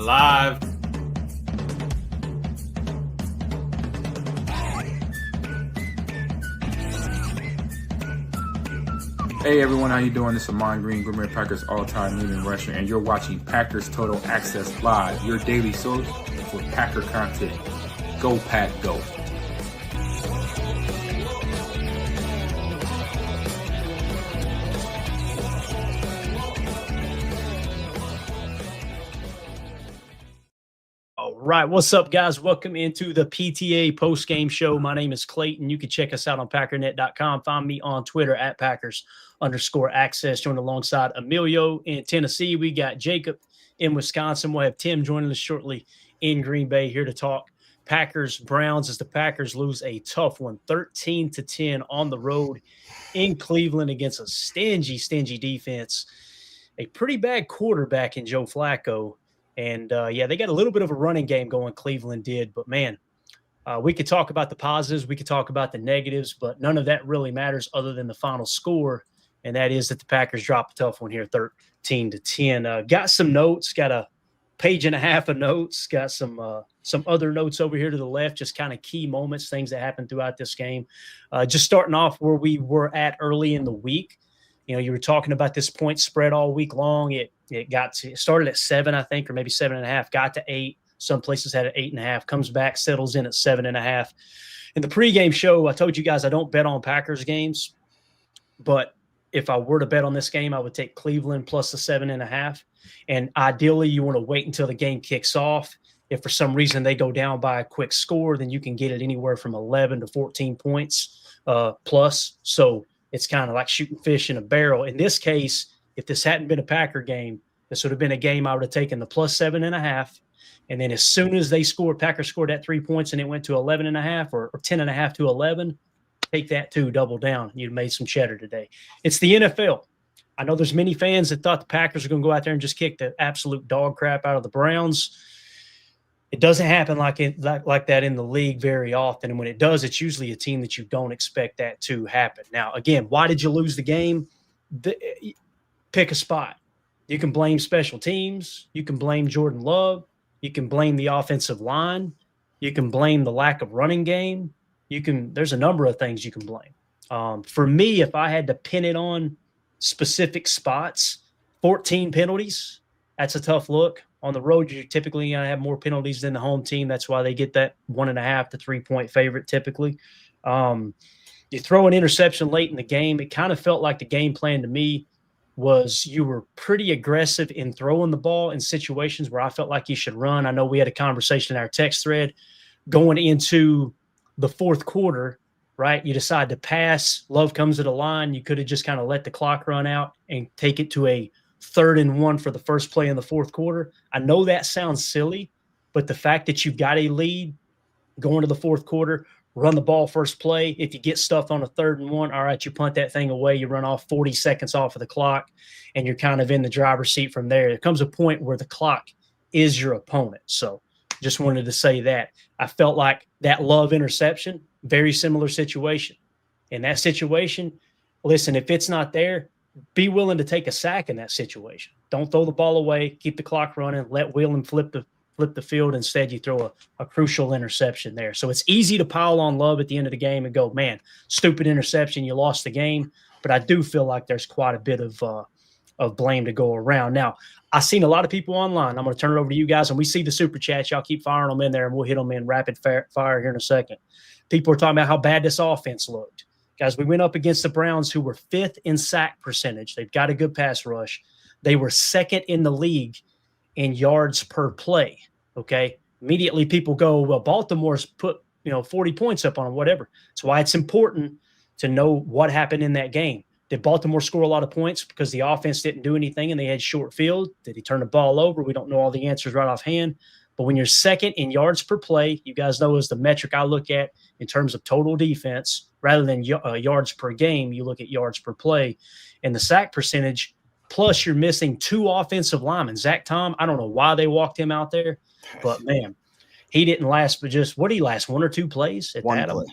live. Hey everyone, how you doing? This is Amon Green, Gourmet Packers all-time leading rusher, and you're watching Packers Total Access Live, your daily source for Packer content. Go Pack, go! All right, what's up, guys? Welcome into the PTA Postgame Show. My name is Clayton. You can check us out on Packernet.com. Find me on Twitter at Packers_access. Joined alongside Emilio in Tennessee. We got Jacob in Wisconsin. We'll have Tim joining us shortly in Green Bay here to talk Packers-Browns as the Packers lose a tough one, 13-10 on the road in Cleveland against a stingy defense. A pretty bad quarterback in Joe Flacco. And, they got a little bit of a running game going, Cleveland did. But, man, we could talk about the positives. We could talk about the negatives. But none of that really matters other than the final score, and that is that the Packers drop a tough one here, 13-10. Got some notes, got a page and a half of notes, got some other notes over here to the left, just kind of key moments, things that happened throughout this game. Just starting off where we were at early in the week. You know, you were talking about this point spread all week long. It started at 7, I think, or maybe 7.5, got to 8. Some places had it 8.5, comes back, settles in at 7.5. In the pregame show, I told you guys I don't bet on Packers games, but if I were to bet on this game, I would take Cleveland plus the 7.5. And ideally, you want to wait until the game kicks off. If for some reason they go down by a quick score, then you can get it anywhere from 11 to 14 points plus. So it's kind of like shooting fish in a barrel. In this case, if this hadn't been a Packer game, this would have been a game I would have taken the plus 7.5. And then as soon as they scored, Packers scored that 3 points and it went to 11.5 or 10.5 to 11, take that too, double down. You'd made some cheddar today. It's the NFL. I know there's many fans that thought the Packers were going to go out there and just kick the absolute dog crap out of the Browns. It doesn't happen like that in the league very often. And when it does, it's usually a team that you don't expect that to happen. Now, again, why did you lose the game? Pick a spot. You can blame special teams. You can blame Jordan Love. You can blame the offensive line. You can blame the lack of running game. There's a number of things you can blame. For me, if I had to pin it on specific spots, 14 penalties, that's a tough look. On the road, you're typically going to have more penalties than the home team. That's why they get that 1.5 to 3 point favorite typically. You throw an interception late in the game. It kind of felt like the game plan to me was you were pretty aggressive in throwing the ball in situations where I felt like you should run. I know we had a conversation in our text thread going into the fourth quarter, right? You decide to pass. Love comes to the line. You could have just kind of let the clock run out and take it to a 3rd and 1 for the first play in the fourth quarter. I know that sounds silly, but the fact that you've got a lead going to the fourth quarter, run the ball first play. If you get stuffed on a 3rd and 1, all right, you punt that thing away. You run off 40 seconds off of the clock, and you're kind of in the driver's seat from there. There comes a point where the clock is your opponent. So just wanted to say that. I felt like that Love interception, very similar situation. In that situation, listen, if it's not there, be willing to take a sack in that situation. Don't throw the ball away. Keep the clock running. Let Whelan flip the field. Instead, you throw a crucial interception there. So it's easy to pile on Love at the end of the game and go, man, stupid interception. You lost the game. But I do feel like there's quite a bit of blame to go around. Now, I've seen a lot of people online. I'm going to turn it over to you guys, and we see the super chats. Y'all keep firing them in there, and we'll hit them in rapid fire here in a second. People are talking about how bad this offense looked. Guys, we went up against the Browns, who were 5th in sack percentage. They've got a good pass rush. They were 2nd in the league in yards per play, okay? Immediately people go, well, Baltimore's put 40 points up on them, whatever. That's why it's important to know what happened in that game. Did Baltimore score a lot of points because the offense didn't do anything and they had short field? Did he turn the ball over? We don't know all the answers right offhand. But when you're 2nd in yards per play, you guys know is the metric I look at in terms of total defense. Rather than yards per game, you look at yards per play. And the sack percentage, plus you're missing 2 offensive linemen. Zach Tom, I don't know why they walked him out there, but, man, he didn't last but just – what did he last, 1 or 2 plays? At One that? play.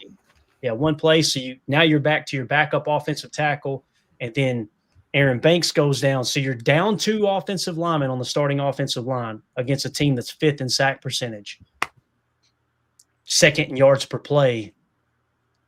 Yeah, 1 play. So now you're back to your backup offensive tackle, and then Aaron Banks goes down. So you're down 2 offensive linemen on the starting offensive line against a team that's 5th in sack percentage, 2nd in yards per play.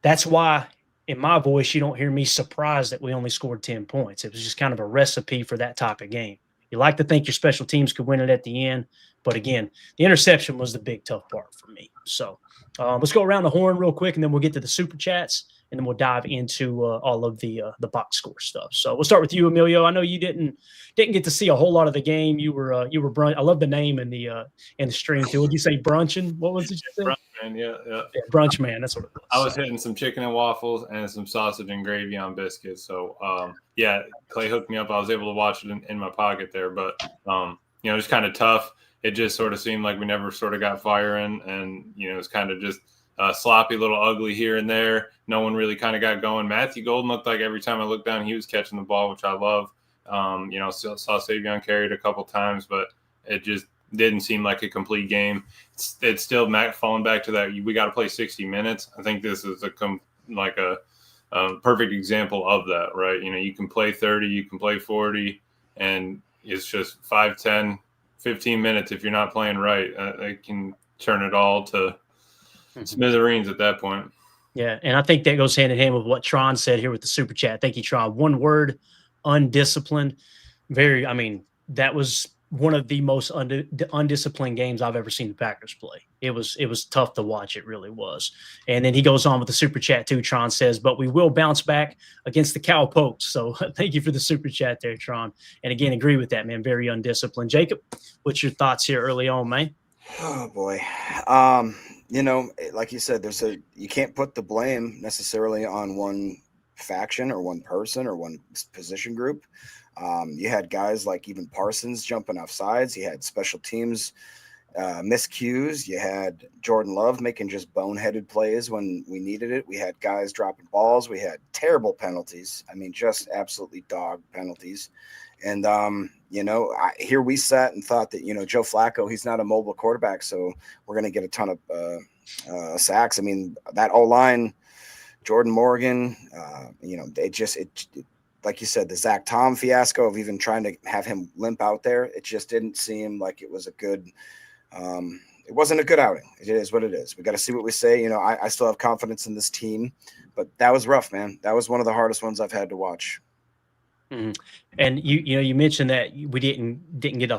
That's why, in my voice, you don't hear me surprised that we only scored 10 points. It was just kind of a recipe for that type of game. You like to think your special teams could win it at the end. But again, the interception was the big tough part for me. So let's go around the horn real quick, and then we'll get to the super chats, and then we'll dive into all of the box score stuff. So we'll start with you, Emilio. I know you didn't get to see a whole lot of the game. You were brunch. I love the name in the stream too. Would you say brunching? What was it you said? Brunch man, yeah, brunch man. That's what it was. I was hitting some chicken and waffles and some sausage and gravy on biscuits. So yeah, Clay hooked me up. I was able to watch it in my pocket there, but just kind of tough. It just sort of seemed like we never sort of got firing, and it's kind of just sloppy, little ugly here and there. No one really kind of got going. Matthew Golden looked like every time I looked down, he was catching the ball, which I love. Still saw Savion carried a couple times, but it just didn't seem like a complete game. It's still falling back to that. We got to play 60 minutes. I think this is a perfect example of that, right? You can play 30, you can play 40, and it's just 5, 10, 15 minutes. If you're not playing right, it can turn it all to smithereens at that point. Yeah, and I think that goes hand in hand with what Tron said here with the super chat. Thank you, Tron. One word: undisciplined. That was one of the most undisciplined games I've ever seen the Packers play. It was tough to watch. It really was. And then he goes on with the super chat too. Tron says, but we will bounce back against the Cowpokes. So thank you for the super chat there, Tron. And again, agree with that, man. Very undisciplined. Jacob, what's your thoughts here early on, man? Oh boy. Like you said, you can't put the blame necessarily on one faction or one person or one position group. You had guys like even Parsons jumping off sides. You had special teams miscues. You had Jordan Love making just boneheaded plays when we needed it. We had guys dropping balls. We had terrible penalties. Just absolutely dog penalties. And, here we sat and thought that, Joe Flacco, he's not a mobile quarterback, so we're going to get a ton of sacks. That O-line, Jordan Morgan, like you said, the Zach Tom fiasco of even trying to have him limp out there, it just didn't seem like it was a good it wasn't a good outing. It is what it is. We got to see what we say. I still have confidence in this team, but that was rough, man. That was one of the hardest ones I've had to watch. Mm-hmm. And you mentioned that we didn't hit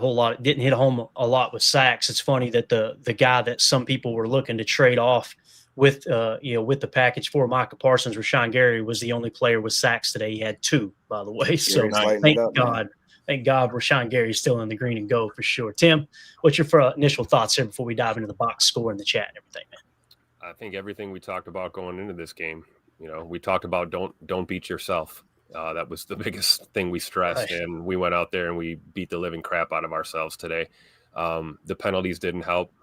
home a lot with sacks. It's funny that the guy that some people were looking to trade off with the package for Micah Parsons, Rashawn Gary, was the only player with sacks today. He had 2, by the way. So thank God Rashawn Gary is still in the green and gold for sure. Tim, what's your initial thoughts here before we dive into the box score and the chat and everything, man? I think everything we talked about going into this game, we talked about don't beat yourself. That was the biggest thing we stressed, right. And we went out there and we beat the living crap out of ourselves today. The penalties didn't help.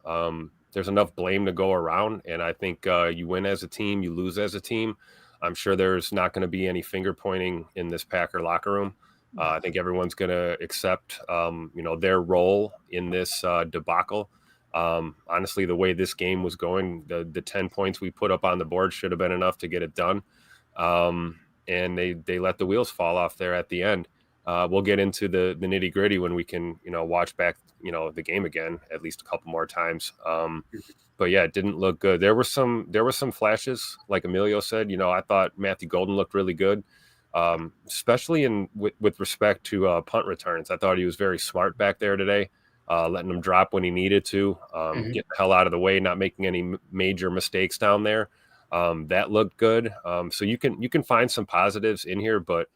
There's enough blame to go around, and I think you win as a team, you lose as a team. I'm sure there's not going to be any finger pointing in this Packer locker room. I think everyone's going to accept, their role in this debacle. Honestly, the way this game was going, the 10 points we put up on the board should have been enough to get it done. And they let the wheels fall off there at the end. We'll get into the nitty gritty when we can, watch back, the game again, at least a couple more times. But yeah, it didn't look good. There were some flashes, like Emilio said. I thought Matthew Golden looked really good, especially with respect to punt returns. I thought he was very smart back there today, letting him drop when he needed to, getting the hell out of the way, not making any major mistakes down there. That looked good. So you can find some positives in here, but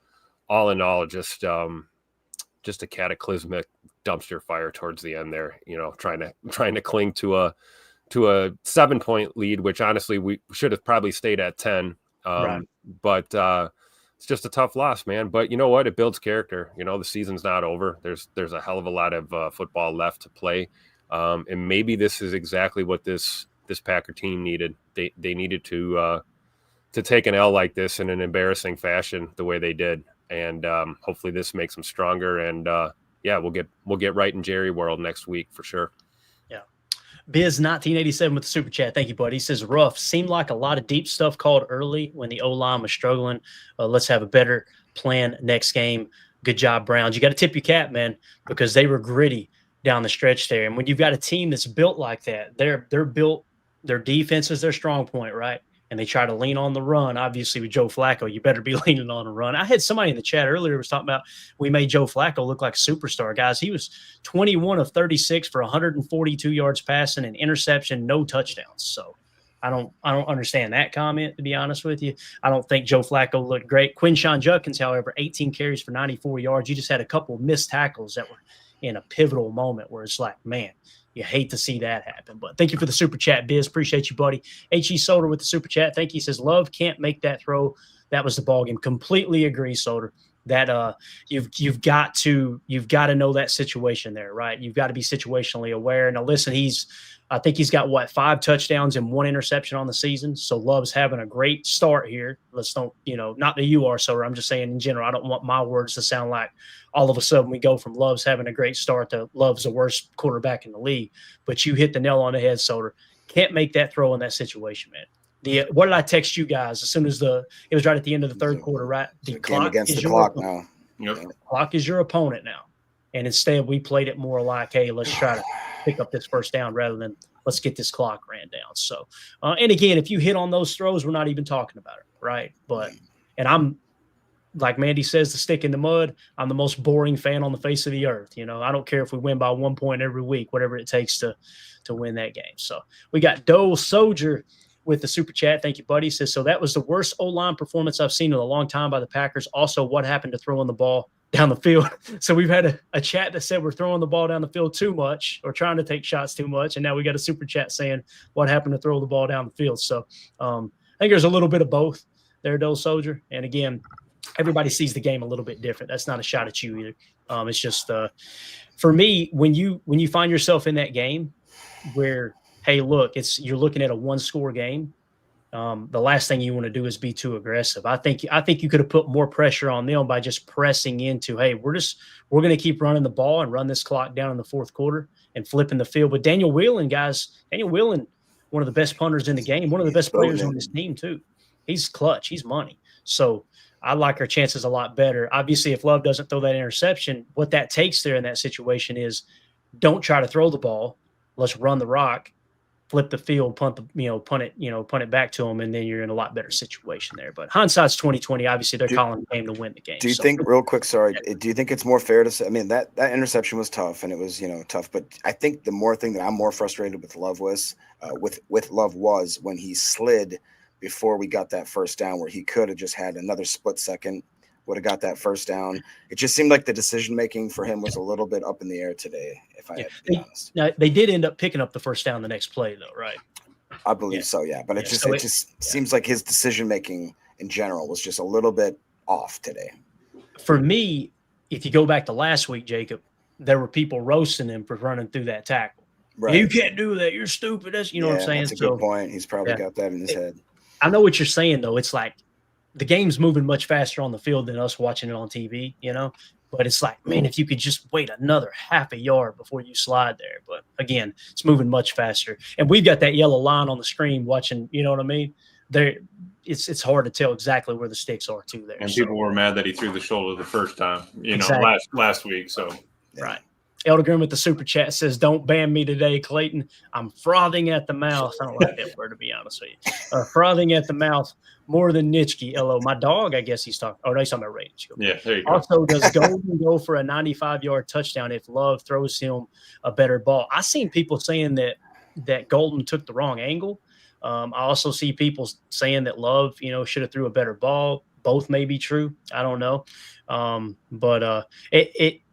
all in all, just a cataclysmic dumpster fire towards the end there, trying to cling to a 7-point lead, which honestly we should have probably stayed at 10. Right. But it's just a tough loss, man. But you know what? It builds character. The season's not over. There's a hell of a lot of football left to play. And maybe this is exactly what this Packer team needed. They needed to take an L like this in an embarrassing fashion the way they did. And hopefully this makes them stronger. And we'll get right in Jerry world next week for sure. Yeah. Biz 1987 with the super chat. Thank you, buddy. He says rough. Seemed like a lot of deep stuff called early when the O-line was struggling. Let's have a better plan next game. Good job, Browns. You got to tip your cap, man, because they were gritty down the stretch there. And when you've got a team that's built like that, they're built, their defense is their strong point, right? And they try to lean on the run. Obviously, with Joe Flacco, you better be leaning on a run. I had somebody in the chat earlier was talking about we made Joe Flacco look like a superstar. Guys, he was 21 of 36 for 142 yards passing, an interception, no touchdowns. So I don't understand that comment, to be honest with you. I don't think Joe Flacco looked great. Quinshawn Judkins, however, 18 carries for 94 yards. You just had a couple of missed tackles that were in a pivotal moment where it's like, man, you hate to see that happen. But thank you for the super chat, Biz. Appreciate you, buddy. H.E. Solder with the super chat. Thank you. He says, Love can't make that throw. That was the ball game. Completely agree, Solder. That you've got to know that situation there, right? You've got to be situationally aware. Now, listen, I think he's got 5 touchdowns and 1 interception on the season. So Love's having a great start here. Let's don't, not that you are, Solder. I'm just saying in general. I don't want my words to sound like all of a sudden we go from Love's having a great start to Love's the worst quarterback in the league. But you hit the nail on the head, Solder. Can't make that throw in that situation, man. What did I text you guys as soon as it was right at the end of the third quarter, right? The clock against the clock now. Yep. The clock is your opponent now. And instead we played it more like, hey, let's try to pick up this first down rather than let's get this clock ran down. So, and again, if you hit on those throws, we're not even talking about it, right? But, and I'm, like Mandy says, the stick in the mud, I'm the most boring fan on the face of the earth. I don't care if we win by 1 point every week, whatever it takes to win that game. So we got Dole Soldier with the super chat. Thank you, buddy. He says, so that was the worst O-line performance I've seen in a long time by the Packers. Also, what happened to throwing the ball down the field? So we've had a chat that said we're throwing the ball down the field too much or trying to take shots too much. And now we got a super chat saying what happened to throw the ball down the field. So I think there's a little bit of both there, Dole Soldier. And again, everybody sees the game a little bit different. That's not a shot at you either. It's just for me, when you find yourself in that game where, hey, look, you're looking at a 1-score game. The last thing you want to do is be too aggressive. I think you could have put more pressure on them by just pressing into, hey, we're going to keep running the ball and run this clock down in the fourth quarter and flipping the field. But Daniel Whelan, one of the best punters in the game, one of the best players on this team too. He's clutch. He's money. So I like our chances a lot better. Obviously, if Love doesn't throw that interception, what that takes there in that situation is don't try to throw the ball. Let's run the rock, flip the field, punt it back to them, and then you're in a lot better situation there. But hindsight's 20/20. Obviously, they're calling the game to win the game. Do you think, real quick, sorry, do you think it's more fair to say? I mean, that interception was tough, and it was tough. But I think the more thing that I'm more frustrated with Love was when he slid before we got that first down, where he could have just had another split second, would have got that first down. It just seemed like the decision making for him was a little bit up in the air today, if I had to be honest. Now, they did end up picking up the first down the next play, though, right? I believe so, yeah. But it just seems like his decision making in general was just a little bit off today. For me, if you go back to last week, Jacob, there were people roasting him for running through that tackle. Right. You can't do that. You're stupid. That's what I'm saying. That's a good point. He's probably got that in his head. I know what you're saying, though. It's like the game's moving much faster on the field than us watching it on TV, But it's like, man, if you could just wait another half a yard before you slide there. But again, it's moving much faster. And we've got that yellow line on the screen watching, you know what I mean? It's hard to tell exactly where the sticks are too there. And people were mad that he threw the shoulder the first time, exactly. last week. So right. Eldergrim with the super chat says, don't ban me today, Clayton. I'm frothing at the mouth. I don't like that word, to be honest with you. Frothing at the mouth more than Nitschke. LO. My dog, I guess he's talking. Oh, no, he's talking about ratings. Yeah, there you go. Also, does Golden go for a 95-yard touchdown if Love throws him a better ball? I seen people saying that Golden took the wrong angle. I also see people saying that Love, should have threw a better ball. Both may be true. I don't know. But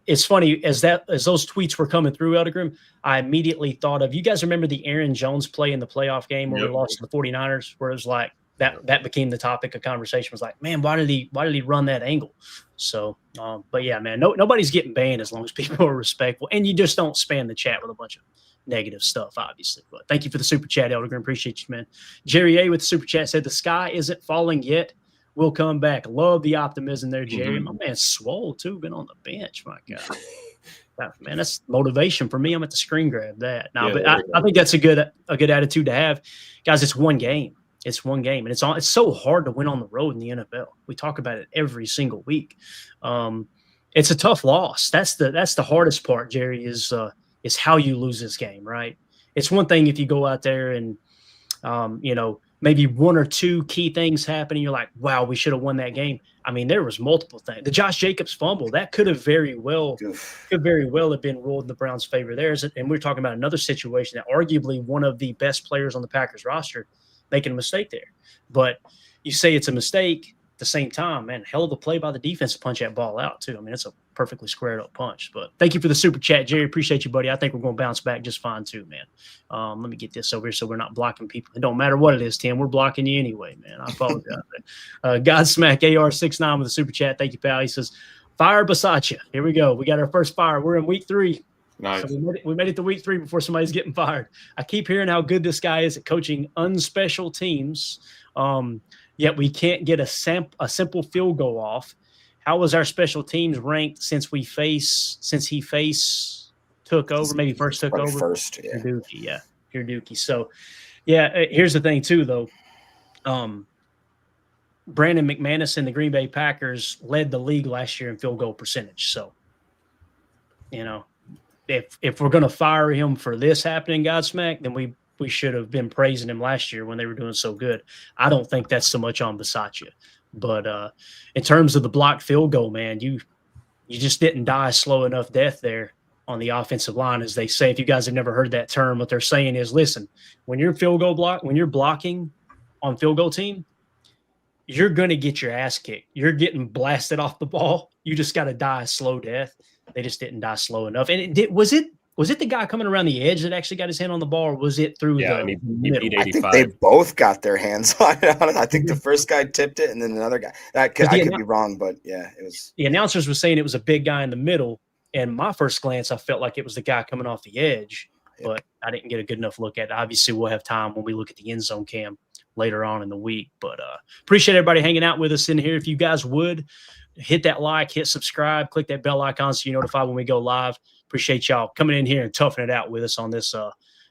it's funny, as those tweets were coming through, Eldergrim, I immediately thought of, you guys remember the Aaron Jones play in the playoff game where we lost to the 49ers, where it was like that became the topic of conversation, was like, man, why did he run that angle? So, but yeah, man, nobody's getting banned as long as people are respectful, and you just don't spam the chat with a bunch of negative stuff, obviously. But thank you for the super chat, Eldergrim. Appreciate you, man. Jerry A with the super chat said, the sky isn't falling yet. We'll come back. Love the optimism there, Jerry. My man Swole, too, been on the bench. My God. Man, that's motivation for me. I'm at the screen grab that. No, but I think that's a good attitude to have. Guys, it's one game. It's one game. And it's so hard to win on the road in the NFL. We talk about it every single week. And it's a tough loss. That's the hardest part, Jerry, is how you lose this game, right? It's one thing if you go out there and, maybe one or two key things happen and you're like, wow, we should have won that game. I mean, there was multiple things. The Josh Jacobs fumble, that could very well have been ruled in the Browns' favor there. And we're talking about another situation that arguably one of the best players on the Packers roster making a mistake there. But you say it's a mistake. At the same time, man, hell of a play by the defense to punch that ball out, too. I mean, it's a perfectly squared up punch. But thank you for the super chat, Jerry. Appreciate you, buddy. I think we're going to bounce back just fine, too, man. Let me get this over here so we're not blocking people. It don't matter what it is, Tim. We're blocking you anyway, man. I apologize. Godsmack AR69 with a super chat. Thank you, pal. He says, fire Basaccia. Here we go. We got our first fire. We're in week 3. Nice. So we made it to week 3 before somebody's getting fired. I keep hearing how good this guy is at coaching unspecial teams. Yet we can't get a simple field goal off. How was our special teams ranked since he took over? Maybe first took over. First, yeah. Pure Dookie. So, here's the thing too, though. Brandon McManus and the Green Bay Packers led the league last year in field goal percentage. So, if we're going to fire him for this happening, Godsmack, then we should have been praising him last year when they were doing so good. I don't think that's so much on Basaccia. But in terms of the blocked field goal, man, you just didn't die a slow enough death there on the offensive line, as they say. If you guys have never heard that term, what they're saying is, listen, when you're blocking on field goal team, you're going to get your ass kicked. You're getting blasted off the ball. You just got to die a slow death. They just didn't die slow enough. And was it the guy coming around the edge that actually got his hand on the ball, or was it through the middle? I think they both got their hands on it. I think the first guy tipped it, and then another guy. I could be wrong, but yeah, it was. The announcers were saying it was a big guy in the middle, and my first glance, I felt like it was the guy coming off the edge, but I didn't get a good enough look at it. Obviously, we'll have time when we look at the end zone cam later on in the week. But appreciate everybody hanging out with us in here. If you guys would hit that like, hit subscribe, click that bell icon so you're notified when we go live. Appreciate y'all coming in here and toughing it out with us on this.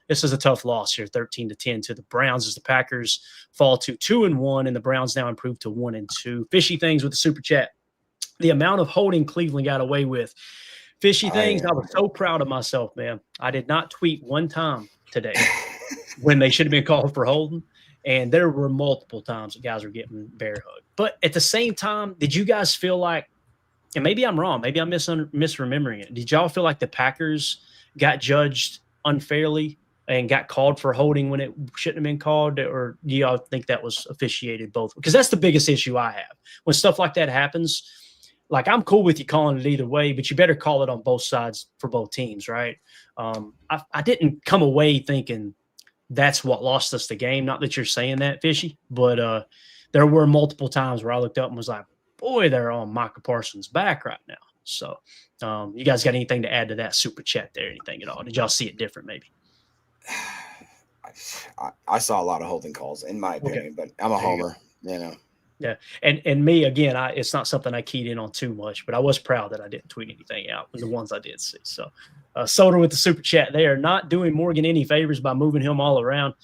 This is a tough loss here, 13-10 to the Browns, as the Packers fall to 2-1, and the Browns now improve to 1-2. Fishy things with the super chat. The amount of holding Cleveland got away with. Fishy things. I was so proud of myself, man. I did not tweet one time today when they should have been called for holding. And there were multiple times that guys were getting bear hugged. But at the same time, did you guys feel like, and maybe I'm wrong, maybe I'm misremembering it, did y'all feel like the Packers got judged unfairly and got called for holding when it shouldn't have been called? Or do y'all think that was officiated both? Because that's the biggest issue I have. When stuff like that happens, like, I'm cool with you calling it either way, but you better call it on both sides for both teams, right? I didn't come away thinking that's what lost us the game. Not that you're saying that, Fishy, but there were multiple times where I looked up and was like, boy, they're on Micah Parsons' back right now. So you guys got anything to add to that super chat there? Anything at all? Did y'all see it different maybe? I saw a lot of holding calls, in my opinion, but I'm a homer, Yeah, and me, again, it's not something I keyed in on too much, but I was proud that I didn't tweet anything out with the ones I did see. So Soder with the super chat. They are not doing Morgan any favors by moving him all around.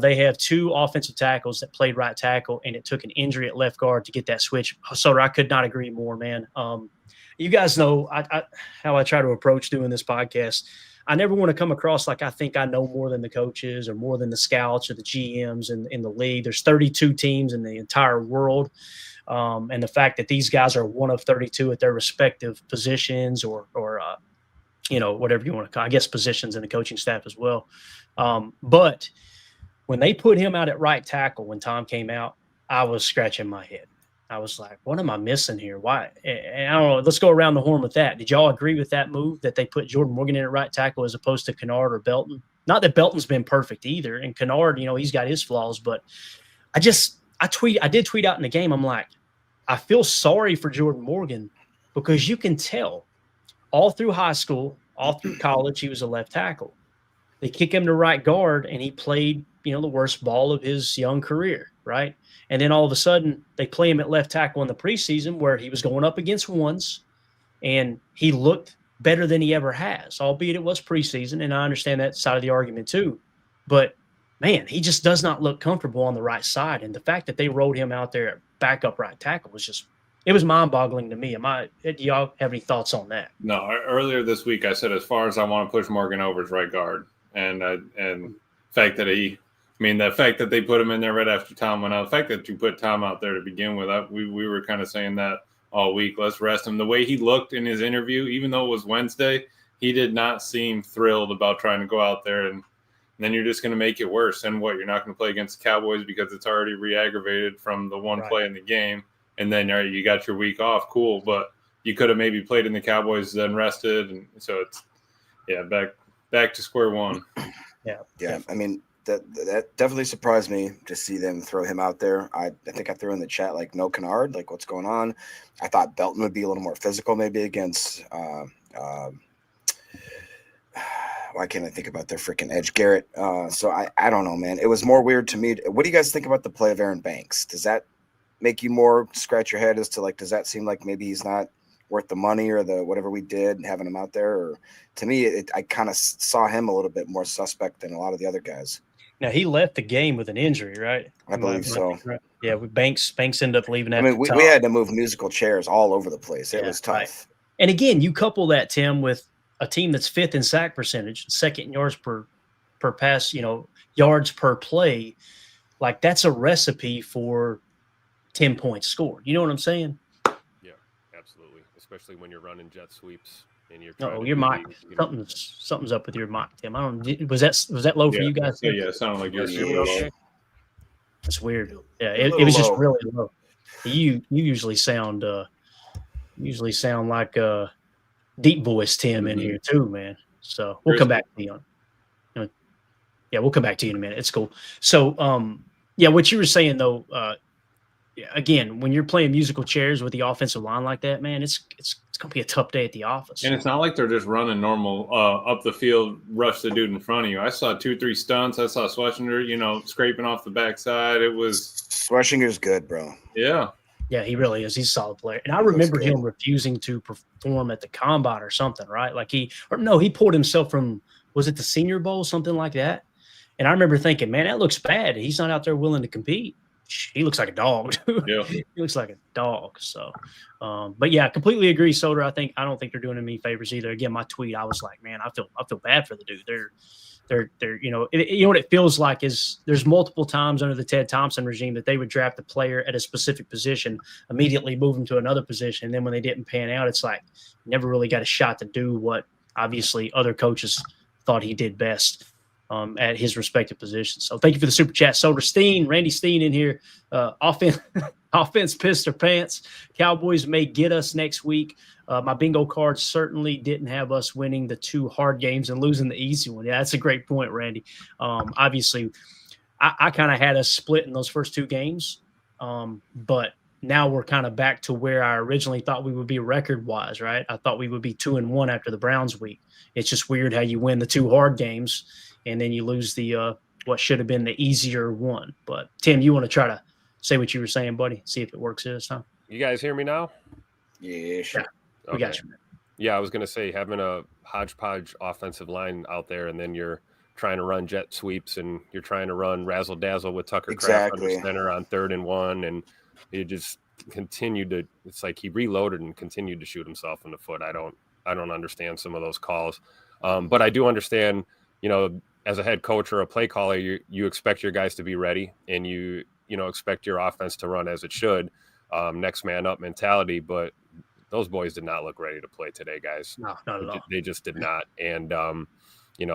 They have 2 offensive tackles that played right tackle, and it took an injury at left guard to get that switch. Soder, I could not agree more, man. You guys know how I try to approach doing this podcast. I never want to come across like I think I know more than the coaches or more than the scouts or the GMs in the league. There's 32 teams in the entire world. And the fact that these guys are one of 32 at their respective positions or whatever you want to call, I guess, positions in the coaching staff as well. But when they put him out at right tackle, when Tom came out, I was scratching my head. I was like, what am I missing here? Why? And I don't know. Let's go around the horn with that. Did y'all agree with that move that they put Jordan Morgan in at right tackle as opposed to Kennard or Belton? Not that Belton's been perfect either. And Kennard, he's got his flaws, but I did tweet out in the game. I'm like, I feel sorry for Jordan Morgan because you can tell all through high school, all through college, he was a left tackle. They kick him to right guard and he played, the worst ball of his young career. Right. And then all of a sudden they play him at left tackle in the preseason where he was going up against ones and he looked better than he ever has, albeit it was preseason. And I understand that side of the argument too, but man, he just does not look comfortable on the right side. And the fact that they rolled him out there at backup right tackle was just it was mind-boggling to me. Do y'all have any thoughts on that? No, earlier this week I said as far as I want to push Morgan over is right guard, and the fact that the fact that they put him in there right after Tom went out, the fact that you put Tom out there to begin with, we were kind of saying that all week. Let's rest him. The way he looked in his interview, even though it was Wednesday, he did not seem thrilled about trying to go out there, and then you're just going to make it worse. And what, you're not going to play against the Cowboys because it's already re-aggravated from the one play in the game, and then you got your week off. Cool, but you could have maybe played in the Cowboys, then rested, and so it's back to square one. Yeah. I mean, that definitely surprised me to see them throw him out there. I think I threw in the chat like no Kennard, like what's going on. I thought Belton would be a little more physical maybe against why can't I think about their freaking edge, Garrett? So I don't know, man. It was more weird to me. What do you guys think about the play of Aaron Banks? Does that make you more scratch your head as to like, does that seem like maybe he's not worth the money or the whatever we did having him out there? Or to me, I kind of saw him a little bit more suspect than a lot of the other guys. Now he left the game with an injury, right? I believe so. Yeah, Banks ended up leaving. I mean, we had to move musical chairs all over the place. It was tough. Right. And again, you couple that, Tim, with a team that's 5th in sack percentage, 2nd in yards per pass, yards per play. Like that's a recipe for 10 points scored. You know what I'm saying? Yeah, absolutely. Especially when you're running jet sweeps and you're. Your mic. Something's up with your mic, Tim. I don't. Was that low for you guys? Yeah, it sounded like yours. Okay. That's weird. Yeah, it was just really low. You usually sound like deep voice Tim in here too, man. So we'll come back to you on. We'll come back to you in a minute. It's cool. So what you were saying though. Again, when you're playing musical chairs with the offensive line like that, man, it's gonna be a tough day at the office. And it's not like they're just running normal up the field, rush the dude in front of you. I saw 2-3 stunts. I saw Schlesinger, scraping off the backside. It was Schlesinger's good, bro. Yeah. Yeah, he really is. He's a solid player. And I remember him refusing to perform at the combine or something, right? Like he pulled himself from, was it the Senior Bowl, something like that? And I remember thinking, man, that looks bad. He's not out there willing to compete. He looks like a dog. Yeah. He looks like a dog. So, but yeah, completely agree, Soder. I don't think they're doing him any favors either. Again, my tweet, I was like, man, I feel bad for the dude. They're what it feels like is there's multiple times under the Ted Thompson regime that they would draft a player at a specific position, immediately move him to another position. And then when they didn't pan out, it's like never really got a shot to do what obviously other coaches thought he did best at his respective positions. So thank you for the super chat. Soder Steen, Randy Steen in here. Offense pissed their pants. Cowboys may get us next week. My bingo card certainly didn't have us winning the 2 hard games and losing the easy one. Yeah, that's a great point, Randy. Obviously, I kind of had us split in those first 2 games, but now we're kind of back to where I originally thought we would be record-wise, right? I thought we would be 2-1 after the Browns week. It's just weird how you win the 2 hard games and then you lose the what should have been the easier one. But, Tim, you want to try to say what you were saying, buddy? See if it works this time. You guys hear me now? Yeah, sure. Yeah, we got you. Yeah, I was going to say having a hodgepodge offensive line out there and then you're trying to run jet sweeps and you're trying to run razzle-dazzle with Tucker Kraft under center on 3rd and 1, and he just continued to – it's like he reloaded and continued to shoot himself in the foot. I don't understand some of those calls. But I do understand, as a head coach or a play caller, you expect your guys to be ready and you expect your offense to run as it should, next man up mentality. But those boys did not look ready to play today, guys. No, not at all. They just did not. And,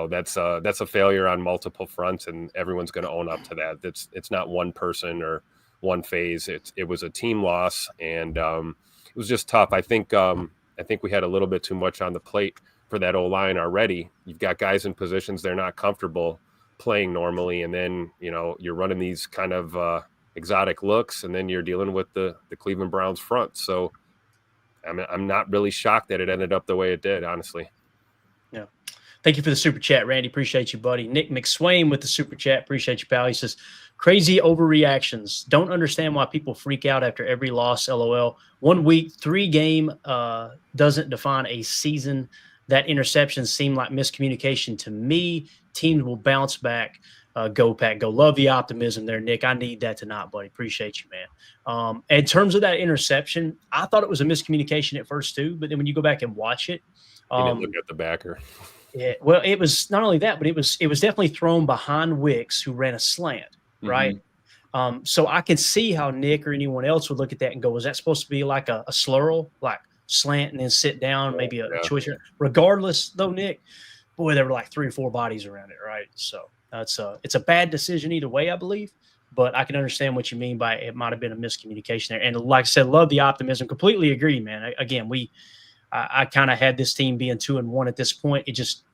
that's a failure on multiple fronts, and everyone's going to own up to that. It's not one person or one phase. It was a team loss, and it was just tough. I think we had a little bit too much on the plate for that O-line already. You've got guys in positions they're not comfortable playing normally, and then you're running these kind of exotic looks, and then you're dealing with the Cleveland Browns front. So I'm not really shocked that it ended up the way it did, honestly. Yeah. Thank you for the super chat, Randy. Appreciate you, buddy. Nick McSwain with the super chat. Appreciate you, pal. He says, crazy overreactions. Don't understand why people freak out after every loss, LOL. 1 week, 3 game doesn't define a season. That interception seemed like miscommunication to me. teams will bounce back. Go Pack, go. Love the optimism there, Nick. I need that tonight, buddy. Appreciate you, man. In terms of that interception, I thought it was a miscommunication at first too, but then when you go back and watch it, you didn't look at the backer. Yeah, well, it was not only that, but it was definitely thrown behind Wicks, who ran a slant, right? So I can see how Nick or anyone else would look at that and go, "Was that supposed to be like a slurl, like slant and then sit down, maybe a choice?" Regardless, though, Nick, boy, there were like 3 or 4 bodies around it, right? So it's a bad decision either way, I believe. But I can understand what you mean by it might have been a miscommunication there. And like I said, love the optimism. Completely agree, man. Again, I kind of had this team being 2-1 at this point.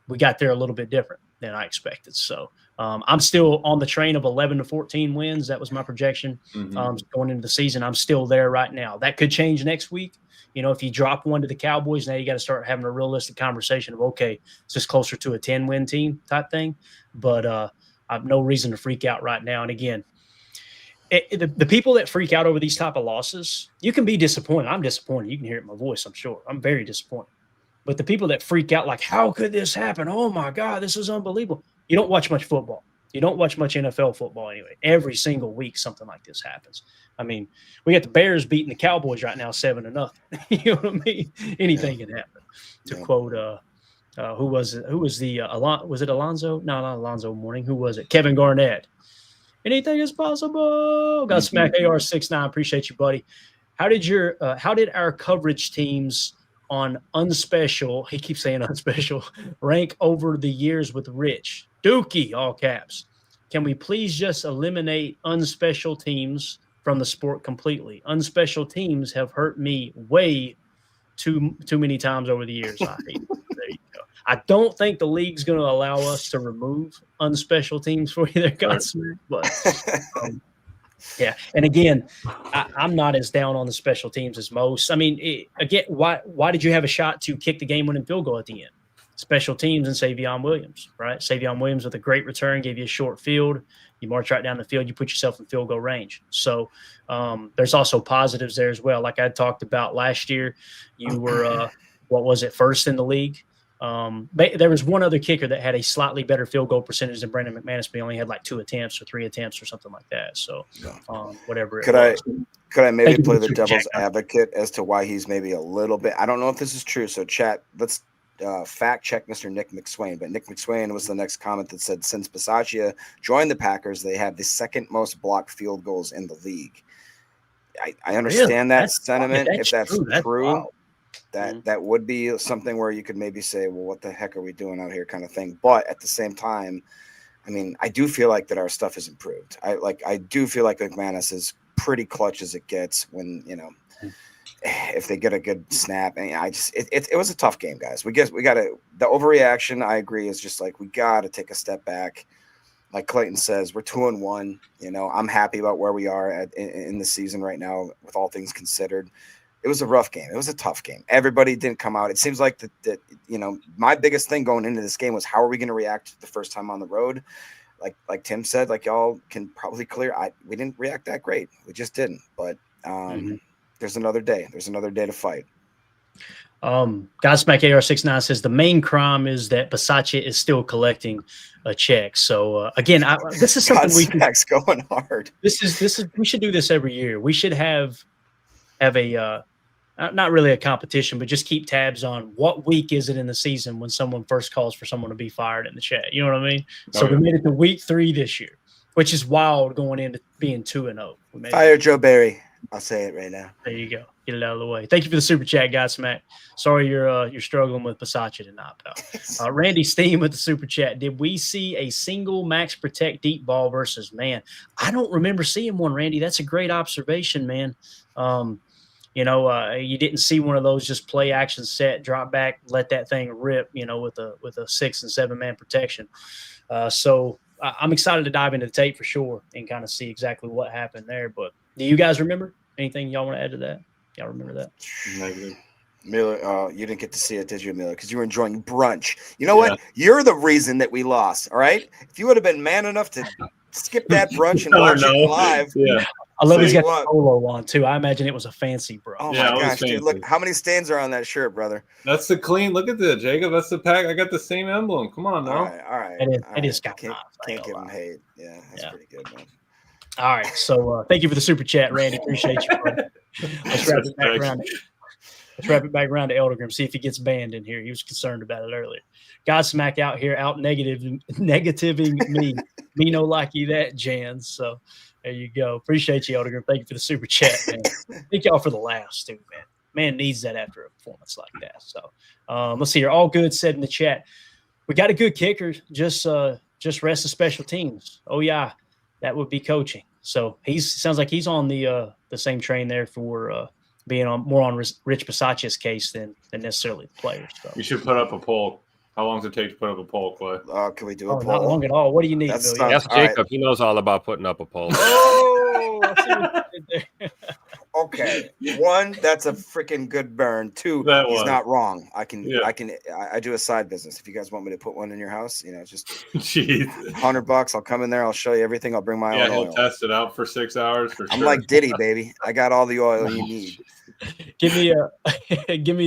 We got there a little bit different than I expected. So I'm still on the train of 11 to 14 wins. That was my projection going into the season. I'm still there right now. That could change next week. You know, if you drop one to the Cowboys, now you got to start having a realistic conversation of, okay, it's just closer to a 10-win team type thing. But I have no reason to freak out right now. And again, the people that freak out over these type of losses, you can be disappointed. I'm disappointed. You can hear it in my voice, I'm sure. I'm very disappointed. But the people that freak out like, how could this happen? Oh, my God, this is unbelievable. You don't watch much football. You don't watch much NFL football anyway. Every single week something like this happens. I mean, we got the Bears beating the Cowboys right now 7-0. You know what I mean? Anything can happen. To quote, who was it? Who was was it Alonzo? No, not Alonzo Mourning. Who was it? Kevin Garnett. Anything is possible. Got Smack AR69. Appreciate you, buddy. How did our coverage teams on unspecial, he keeps saying unspecial, rank over the years with Rich? Dookie, all caps. Can we please just eliminate unspecial teams from the sport completely? Unspecial teams have hurt me way too many times over the years. I hate it. There you go. I don't think the league's going to allow us to remove unspecial teams for you there, Godsmack. But yeah, and again, I'm not as down on the special teams as most. I mean, again, why did you have a shot to kick the game-winning field goal at the end? Special teams and Savion Williams, right? Savion Williams with a great return, gave you a short field. You march right down the field, you put yourself in field goal range. So there's also positives there as well. Like I talked about last year, you were, first in the league. There was one other kicker that had a slightly better field goal percentage than Brandon McManus, but he only had like 2 attempts or 3 attempts or something like that. So whatever. Could I maybe play the devil's advocate as to why he's maybe a little bit? I don't know if this is true. So chat, let's fact check Mr. Nick McSwain. But Nick McSwain was the next comment that said, since Bisaccia joined the Packers, they have the 2nd most blocked field goals in the league. I understand that sentiment. If that's true. That would be something where you could maybe say, well, what the heck are we doing out here kind of thing. But at the same time, I mean, I do feel like that our stuff has improved. I do feel like McManus is pretty clutch as it gets when, you know, if they get a good snap. And it was a tough game, guys. We got to, the overreaction, I agree, is just like, we got to take a step back. Like Clayton says, we're 2-1. You know, I'm happy about where we are in the season right now with all things considered. It was a rough game. It was a tough game. Everybody didn't come out. It seems like that you know, my biggest thing going into this game was, how are we going to react the first time on the road? Like Tim said, like y'all can probably clear. We didn't react that great. We just didn't. But there's another day. There's another day to fight. Godsmack AR69 says the main crime is that Bisaccia is still collecting a check. So again, this is something Godsmack's going hard. This is we should do this every year. We should have a not really a competition, but just keep tabs on what week is it in the season when someone first calls for someone to be fired in the chat. You know what I mean? So we made it to week 3 this year, which is wild going into being 2-0. Fire Joe Barry. I'll say it right now. There you go. Get it out of the way. Thank you for the super chat, Godsmack. Sorry you're struggling with Bisaccia tonight, pal. Randy Steen with the super chat. Did we see a single max protect deep ball versus man? I don't remember seeing one, Randy. That's a great observation, man. You know, you didn't see one of those just play action set, drop back, let that thing rip, you know, with a 6 and 7 man protection. So I'm excited to dive into the tape for sure and kind of see exactly what happened there. But do you guys remember anything y'all want to add to that? Y'all remember that? Negative. Miller, you didn't get to see it, did you, Miller? Because you were enjoying brunch. You know what? You're the reason that we lost. All right. If you would have been man enough to skip that brunch and watch it live, I love he's See got what? the polo on too. I imagine it was a fancy bro. Oh Yeah, my it was gosh, dude! fancy. Look how many stains are on that shirt, brother. That's the clean. Look at that, Jacob. That's the pack. I got the same emblem. Come on now. All right. It is I kind can't, of nice. can't give him hate. Yeah, that's pretty good, man. All right, so thank you for the super chat, Randy. Appreciate you. Buddy. Let's wrap it back around. Let's wrap it back around to Eldergrim. See if he gets banned in here. He was concerned about it earlier. Godsmack out here, out negativing me. Me no like you that, Jan. So there you go. Appreciate you, Eldergrim. Thank you for the super chat, man. Thank y'all for the laughs too, man. Man needs that after a performance like that. So let's see here. All good said in the chat. We got a good kicker. Just rest the special teams. Oh yeah, that would be coaching. So sounds like he's on the same train there for being more on Rich Bisaccia's case than necessarily the players. So. You should put up a poll. How long does it take to put up a poll, Clay? Can we do a poll? Not long at all. What do you need, Billy? Ask Jacob. Right. He knows all about putting up a poll. Oh, I see what you did there. Okay. 1, that's a freaking good burn. 2, he's not wrong. I do a side business. If you guys want me to put one in your house, just $100. I'll come in there. I'll show you everything. I'll bring my own oil. He'll test it out for 6 hours. I'm like Diddy, baby. I got all the oil you need. Give me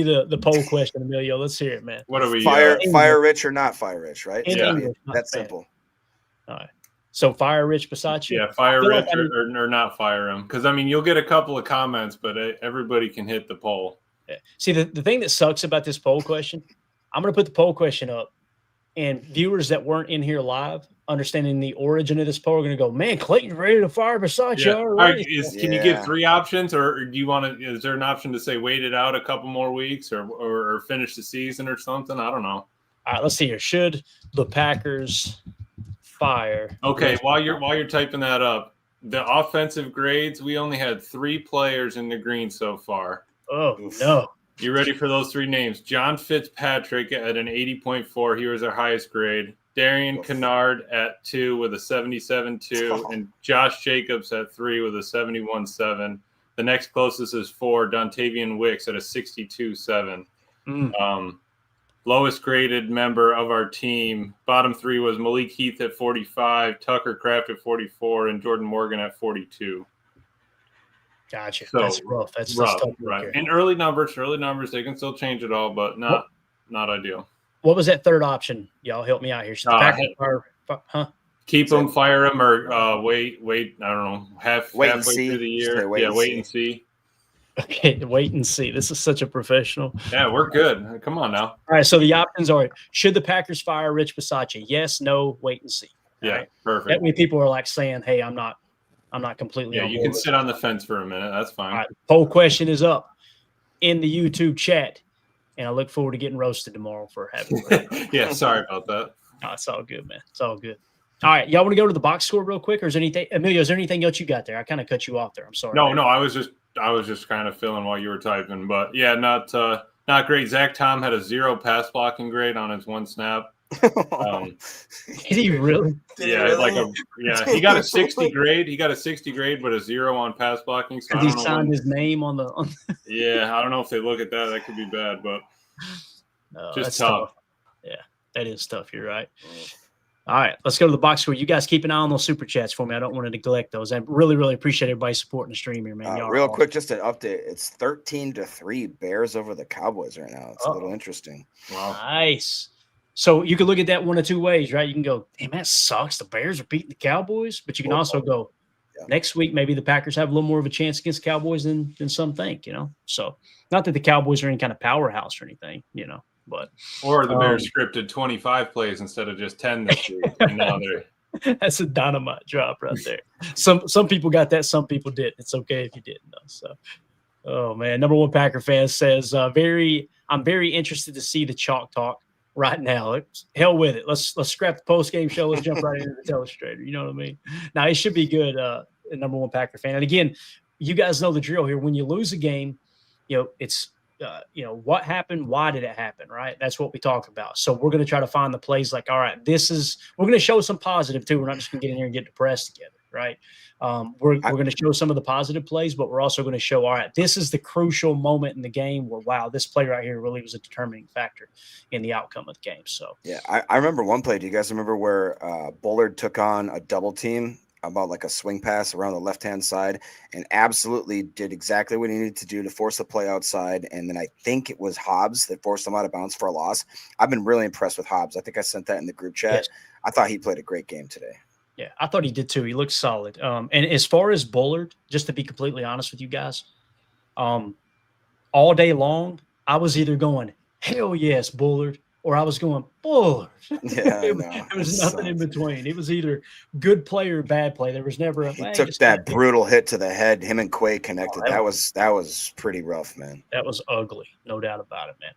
the poll question, Emilio. Let's hear it, man. What are we? Fire rich or not fire rich, right? English, that's simple. All right. So fire Rich Bisaccia? Yeah, fire Rich or not fire him. Because, you'll get a couple of comments, but everybody can hit the poll. Yeah. See, the thing that sucks about this poll question, I'm going to put the poll question up, and viewers that weren't in here live, understanding the origin of this poll, are going to go, man, Clayton's ready to fire Bisaccia. Yeah. Already. Can you give 3 options, or do you want to? Is there an option to say wait it out a couple more weeks, or finish the season or something? I don't know. All right, let's see here. Should the Packers fire? Okay, while you're typing that up, the offensive grades, we only had 3 players in the green so far. Oh no! You ready for those 3 names? John Fitzpatrick at an 80.4. He was our highest grade. Darian Kennard at 2 with a 77.2, and Josh Jacobs at 3 with a 71.7. The next closest is 4, Dontavian Wicks at a 62.7. Lowest graded member of our team, bottom 3 was Malik Heath at 45, Tucker Kraft at 44, and Jordan Morgan at 42. Gotcha. So, that's rough. That's rough, tough right? And early numbers, they can still change it all, but not ideal. What was that third option? Y'all help me out here. Should the Packers keep them, fire them, or wait. I don't know. Halfway through the year. Wait and see. Okay, wait and see. This is such a professional. Yeah, we're good. Come on now. All right, so the options are: should the Packers fire Rich Bisaccia? Yes, no, wait and see. Yeah, perfect. That way, people are like saying, "Hey, I'm not completely." Yeah, you can sit on the fence for a minute. That's fine. All right, poll question is up in the YouTube chat, and I look forward to getting roasted tomorrow for having. Yeah, sorry about that. No, it's all good, man. It's all good. All right, y'all want to go to the box score real quick, or is there anything, Emilio? Is there anything else you got there? I kind of cut you off there. I'm sorry. No, I was just kind of feeling while you were typing, but yeah, not great. Zach Tom had a 0 pass blocking grade on his 1 snap. Did he really? Yeah, he got a 60 grade. He got a 60 grade, but a 0 on pass blocking. So he signed his name on the. Yeah, I don't know if they look at that. That could be bad, but just tough. Yeah, that is tough. You're right. All right, let's go to the box score. You guys keep an eye on those super chats for me. I don't want to neglect those. I really, really appreciate everybody supporting the stream here, man. Real quick, just an update. It's 13-3 Bears over the Cowboys right now. It's a little interesting. Wow. Nice. So you can look at that one of 2 ways, right? You can go, damn, that sucks. The Bears are beating the Cowboys. But you can also go, next week, maybe the Packers have a little more of a chance against Cowboys than some think, So not that the Cowboys are any kind of powerhouse or anything, But or the Bears scripted 25 plays instead of just 10 this week. And now that's a dynamite drop right there. Some people got that, some people didn't. It's okay if you didn't though. So, oh man, number 1 Packer fan says, I'm very interested to see the chalk talk right now. Hell with it. Let's scrap the post game show. Let's jump right into the telestrator. You know what I mean? Now it should be good. Number 1 Packer fan, and again, you guys know the drill here. When you lose a game, it's. What happened? Why did it happen? Right. That's what we talk about. So we're going to try to find the plays like, all right, we're going to show some positive too. We're not just going to get in here and get depressed together. Right. We're going to show some of the positive plays, but we're also going to show, all right, this is the crucial moment in the game where, wow, this play right here really was a determining factor in the outcome of the game. So, yeah, I remember one play. Do you guys remember where Bullard took on a double team about like a swing pass around the left-hand side, and absolutely did exactly what he needed to do to force the play outside. And then I think it was Hobbs that forced him out of bounds for a loss. I've been really impressed with Hobbs. I think I sent that in the group chat. Yes. I thought he played a great game today. Yeah, I thought he did too. He looked solid. And as far as Bullard, just to be completely honest with you guys, all day long, I was either going, hell yes, Bullard, or I was going, Bullard. Yeah, There was nothing in between. It was either good play or bad play. There was never a He took that brutal hit to the head. Him and Quay connected. That was pretty rough, man. That was ugly. No doubt about it, man.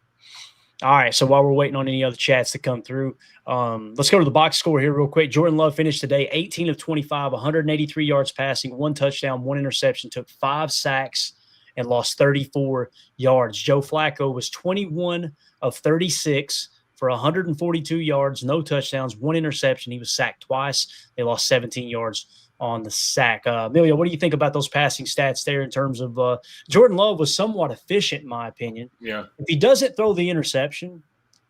All right, so while we're waiting on any other chats to come through, let's go to the box score here real quick. Jordan Love finished today 18 of 25, 183 yards passing, 1 touchdown, 1 interception, took 5 sacks, and lost 34 yards. Joe Flacco was 21 of 36 for 142 yards, no touchdowns, 1 interception. He was sacked twice. They lost 17 yards on the sack. Emilio, what do you think about those passing stats there in terms of Jordan Love was somewhat efficient, in my opinion. Yeah. If he doesn't throw the interception,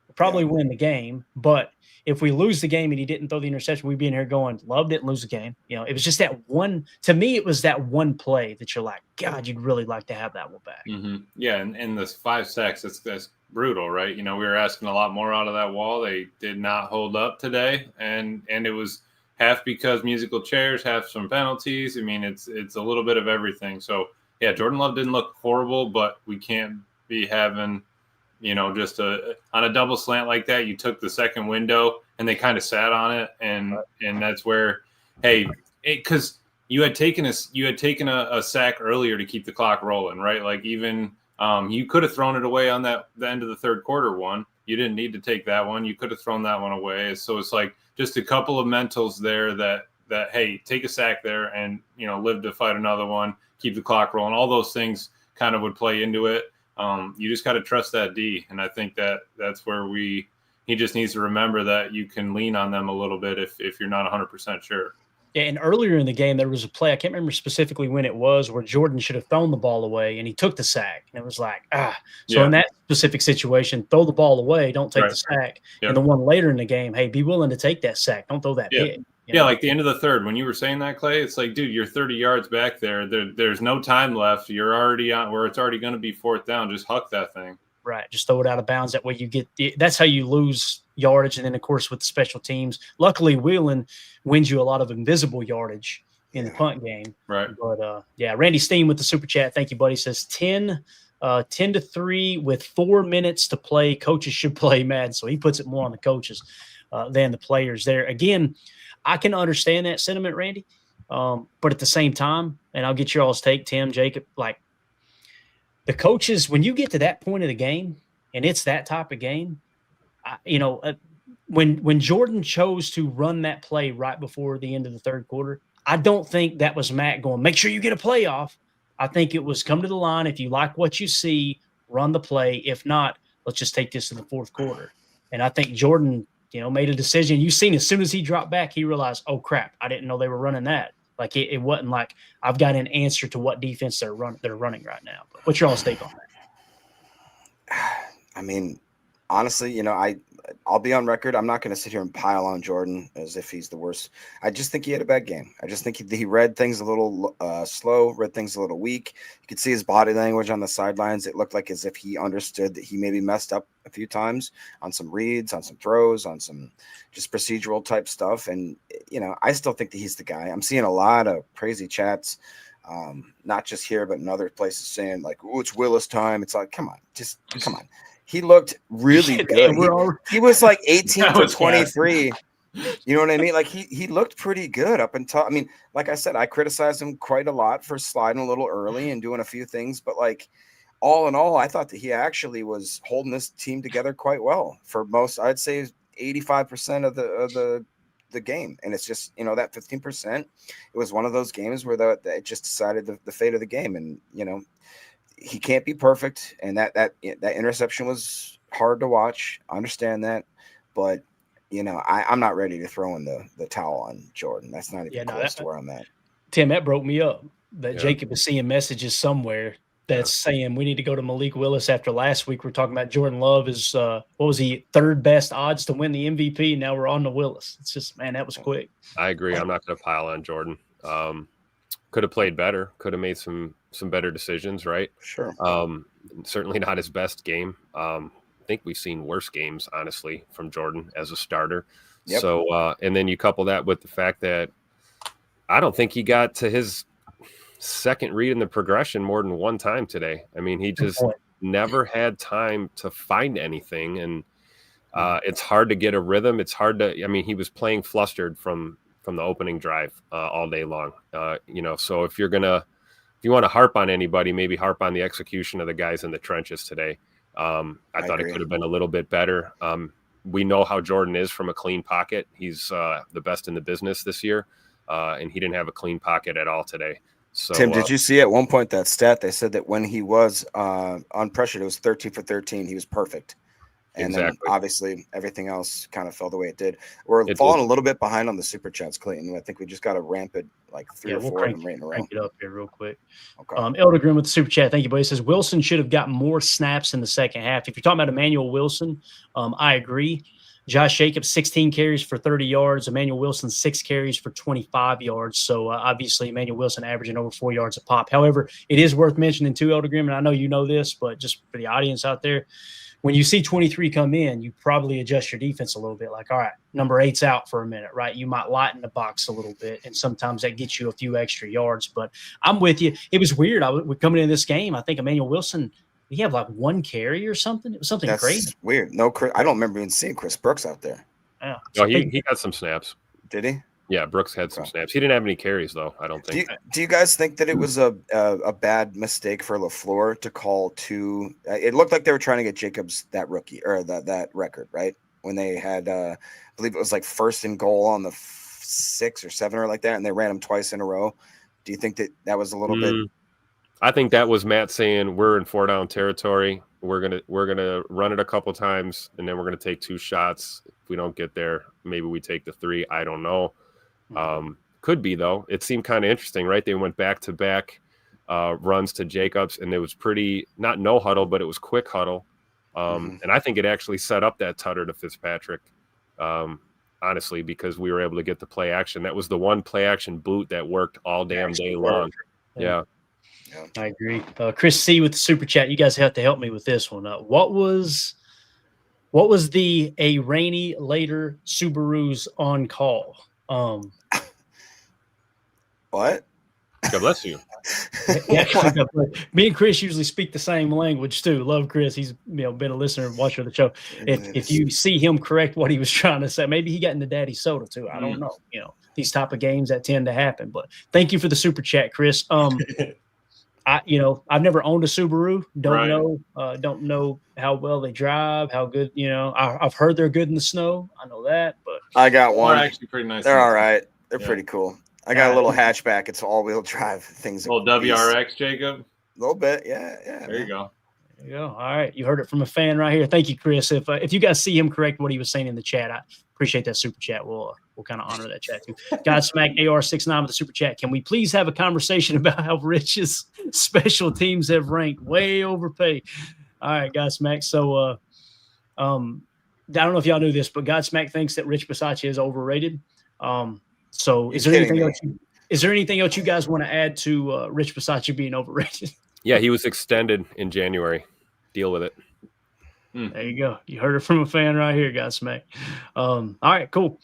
we'll probably win the game. But if we lose the game and he didn't throw the interception, we'd be in here going, Love didn't lose the game. You know, it was just that one. To me, it was that one play that you're like, God, you'd really like to have that one back. Mm-hmm. Yeah, and the 5 sacks, that's brutal, right? You know, we were asking a lot more out of that wall. They did not hold up today, and it was half because musical chairs, half some penalties. I mean, it's a little bit of everything. So, yeah, Jordan Love didn't look horrible, but we can't be having – you know, just on a double slant like that, you took the second window and they kind of sat on it, and that's where, hey, because you had taken a sack earlier to keep the clock rolling, right? Like even you could have thrown it away on the end of the third quarter one. You didn't need to take that one. You could have thrown that one away. So it's like just a couple of mentals there that hey, take a sack there and live to fight another one, keep the clock rolling. All those things kind of would play into it. You just got to trust that D, and I think that's where he just needs to remember that you can lean on them a little bit if you're not 100% sure. Yeah, and earlier in the game, there was a play, I can't remember specifically when it was, where Jordan should have thrown the ball away, and he took the sack. And it was like, So in that specific situation, throw the ball away, don't take the sack. Yep. And the one later in the game, hey, be willing to take that sack. Don't throw that big. Yeah, like the end of the third, when you were saying that, Clay, it's like, dude, you're 30 yards back there. There's no time left. You're already on where it's already going to be 4th down. Just huck that thing. Right. Just throw it out of bounds. That way you get – that's how you lose yardage. And then, of course, with the special teams, luckily Wheelan wins you a lot of invisible yardage in the punt game. Right. But, Randy Steen with the super chat. Thank you, buddy. Says 10-3 with 4 minutes to play. Coaches should play Madden. So he puts it more on the coaches than the players there. Again, I can understand that sentiment, Randy. But at the same time, and I'll get your all's take, Tim, Jacob, like the coaches, when you get to that point of the game and it's that type of game, when Jordan chose to run that play right before the end of the third quarter, I don't think that was Matt going, make sure you get a play off. I think it was come to the line. If you like what you see, run the play. If not, let's just take this to the fourth quarter. And I think Jordan – made a decision. You've seen as soon as he dropped back, he realized, oh, crap, I didn't know they were running that. Like it wasn't like I've got an answer to what defense they're running right now. But what's your all's take on that? I mean, honestly, I'll be on record. I'm not going to sit here and pile on Jordan as if he's the worst. I just think he had a bad game. I just think he read things a little slow, read things a little weak. You could see his body language on the sidelines. It looked like as if he understood that he maybe messed up a few times on some reads, on some throws, on some just procedural type stuff. And, I still think that he's the guy. I'm seeing a lot of crazy chats, not just here, but in other places saying like, oh, it's Willis time. It's like, come on. He looked really good. He was like 18 for 23. You know what I mean? Like he looked pretty good up until, I mean, like I said, I criticized him quite a lot for sliding a little early and doing a few things, but like all in all, I thought that he actually was holding this team together quite well for most, I'd say 85% of the game. And it's just, that 15%, it was one of those games where it just decided the fate of the game. And, he can't be perfect, and that interception was hard to watch. I understand that, but I'm not ready to throw in the towel on Jordan. That's not even close to where I'm at. Tim, that broke me up. That Jacob is seeing messages somewhere that's saying we need to go to Malik Willis after last week. We're talking about Jordan Love is, what was he, third best odds to win the MVP. Now we're on to Willis. It's just, man, that was quick. I agree. I'm not going to pile on Jordan. Could have played better. Could have made some better decisions, right? Sure. Certainly not his best game. I think we've seen worse games, honestly, from Jordan as a starter. Yep. So, and then you couple that with the fact that I don't think he got to his second read in the progression more than one time today. I mean, he just never had time to find anything. And it's hard to get a rhythm. It's hard to, I mean, he was playing flustered from the opening drive all day long. So if you want to harp on anybody, maybe harp on the execution of the guys in the trenches today. I thought agree. it could have been a little bit better. We know how Jordan is from a clean pocket. He's the best in the business this year. And he didn't have a clean pocket at all today. So, Tim, did you see at one point that stat? They said that when he was unpressured, it was 13 for 13. He was perfect. And Exactly. then obviously everything else kind of fell the way it did. We're falling a little bit behind on the super chats, Clayton. I think we just got to ramp it like three or four of them right in a row. Crank it up here real quick. Okay. Elder Grimm with the super chat. Thank you, buddy. He says Wilson should have gotten more snaps in the second half. If you're talking about Emmanuel Wilson, I agree. Josh Jacobs, 16 carries for 30 yards. Emmanuel Wilson, 6 carries for 25 yards. So, obviously, Emmanuel Wilson averaging over 4 yards a pop. However, it is worth mentioning, too, Elder Grimm, and I know you know this, but just for the audience out there, when you see 23 come in, you probably adjust your defense a little bit. Like, all right, number 8's out for a minute, right? You might lighten the box a little bit, and sometimes that gets you a few extra yards. But I'm with you. It was weird. We're coming into this game, I think Emmanuel Wilson – he had like 1 carry or something. It was something That's crazy. Weird. No, I don't remember even seeing Chris Brooks out there. Yeah. No, he got some snaps. Did he? Yeah, Brooks had some snaps. He didn't have any carries, though, I don't think. Do you guys think that it was a bad mistake for LaFleur to call 2? It looked like they were trying to get Jacobs that rookie or that record, right? When they had, I believe it was like 1st and goal on the 6 or 7 or like that, and they ran him twice in a row. Do you think that was a little bit? I think that was Matt saying we're in 4-down territory. We're gonna run it a couple times, and then we're gonna take 2 shots. If we don't get there, maybe we take the 3. I don't know. Could be though. It seemed kind of interesting, right? They went back to back runs to Jacobs, and it was pretty not no huddle, but it was quick huddle. And I think it actually set up that tutter to Fitzpatrick. Honestly, because we were able to get the play action. That was the one play action boot that worked all damn day long. Yeah. I agree. Chris C with the super chat. You guys have to help me with this one. What was a rainy later Subaru's on call? What? God bless you. Me and Chris usually speak the same language too. Love Chris. He's been a listener and watcher of the show. If you see him correct what he was trying to say, maybe he got into Daddy Soda too. I don't know. These type of games that tend to happen. But thank you for the super chat, Chris. I've never owned a Subaru. Don't know how well they drive, how good, I've heard they're good in the snow. I know that, but I got one. They're actually pretty nice. They're all right. They're pretty cool. I got a little hatchback. It's all-wheel drive things. Little WRX, Jacob. A little bit, yeah. There you go. There you go. All right, you heard it from a fan right here. Thank you, Chris. If you guys see him correct what he was saying in the chat, I appreciate that super chat. We'll kind of honor that chat too. Godsmack AR69 with the super chat. Can we please have a conversation about how Rich's special teams have ranked way overpaid? All right, Godsmack. So, I don't know if y'all knew this, but Godsmack thinks that Rich Bisaccia is overrated. So is there anything else you guys want to add to Rich Bisaccia being overrated? Yeah, he was extended in January. Deal with it. There you go. You heard it from a fan right here, Godsmack. All right, cool.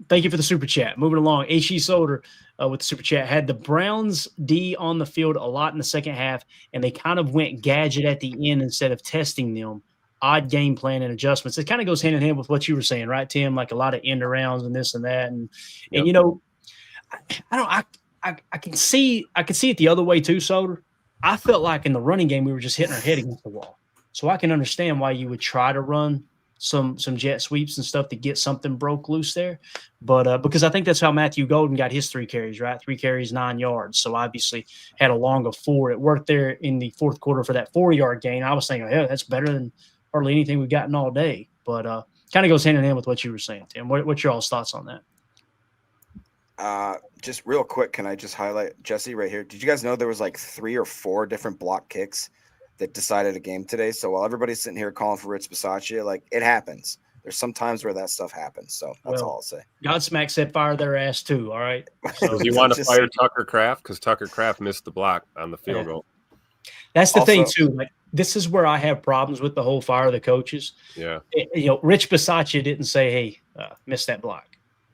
Thank you for the super chat. Moving along, H.E. Solder with the super chat had the Browns D on the field a lot in the second half, and they kind of went gadget at the end instead of testing them. Odd game plan and adjustments. It kind of goes hand in hand with what you were saying, right, Tim? Like a lot of end arounds and this and that, and I can see it the other way too, Solder. I felt like in the running game we were just hitting our head against the wall, so I can understand why you would try to run some jet sweeps and stuff to get something broke loose there. But because I think that's how Matthew Golden got his 3 carries, right? 3 carries, 9 yards. So obviously had a long of 4. It worked there in the fourth quarter for that 4-yard gain. I was thinking, yeah, that's better than hardly anything we've gotten all day. But kind of goes hand in hand with what you were saying, Tim. What's your all's thoughts on that? Just real quick, can I just highlight Jesse right here? Did you guys know there was like 3 or 4 different block kicks that decided a game today? So while everybody's sitting here calling for Rich Bisaccia, like it happens. There's some times where that stuff happens. So that's all I'll say. Godsmack said fire their ass too. All right. So do you want to fire Tucker Kraft? Because Tucker Kraft missed the block on the field goal. That's the thing too. Like this is where I have problems with the whole fire of the coaches. Yeah. Rich Bisaccia didn't say, "Hey, miss that block."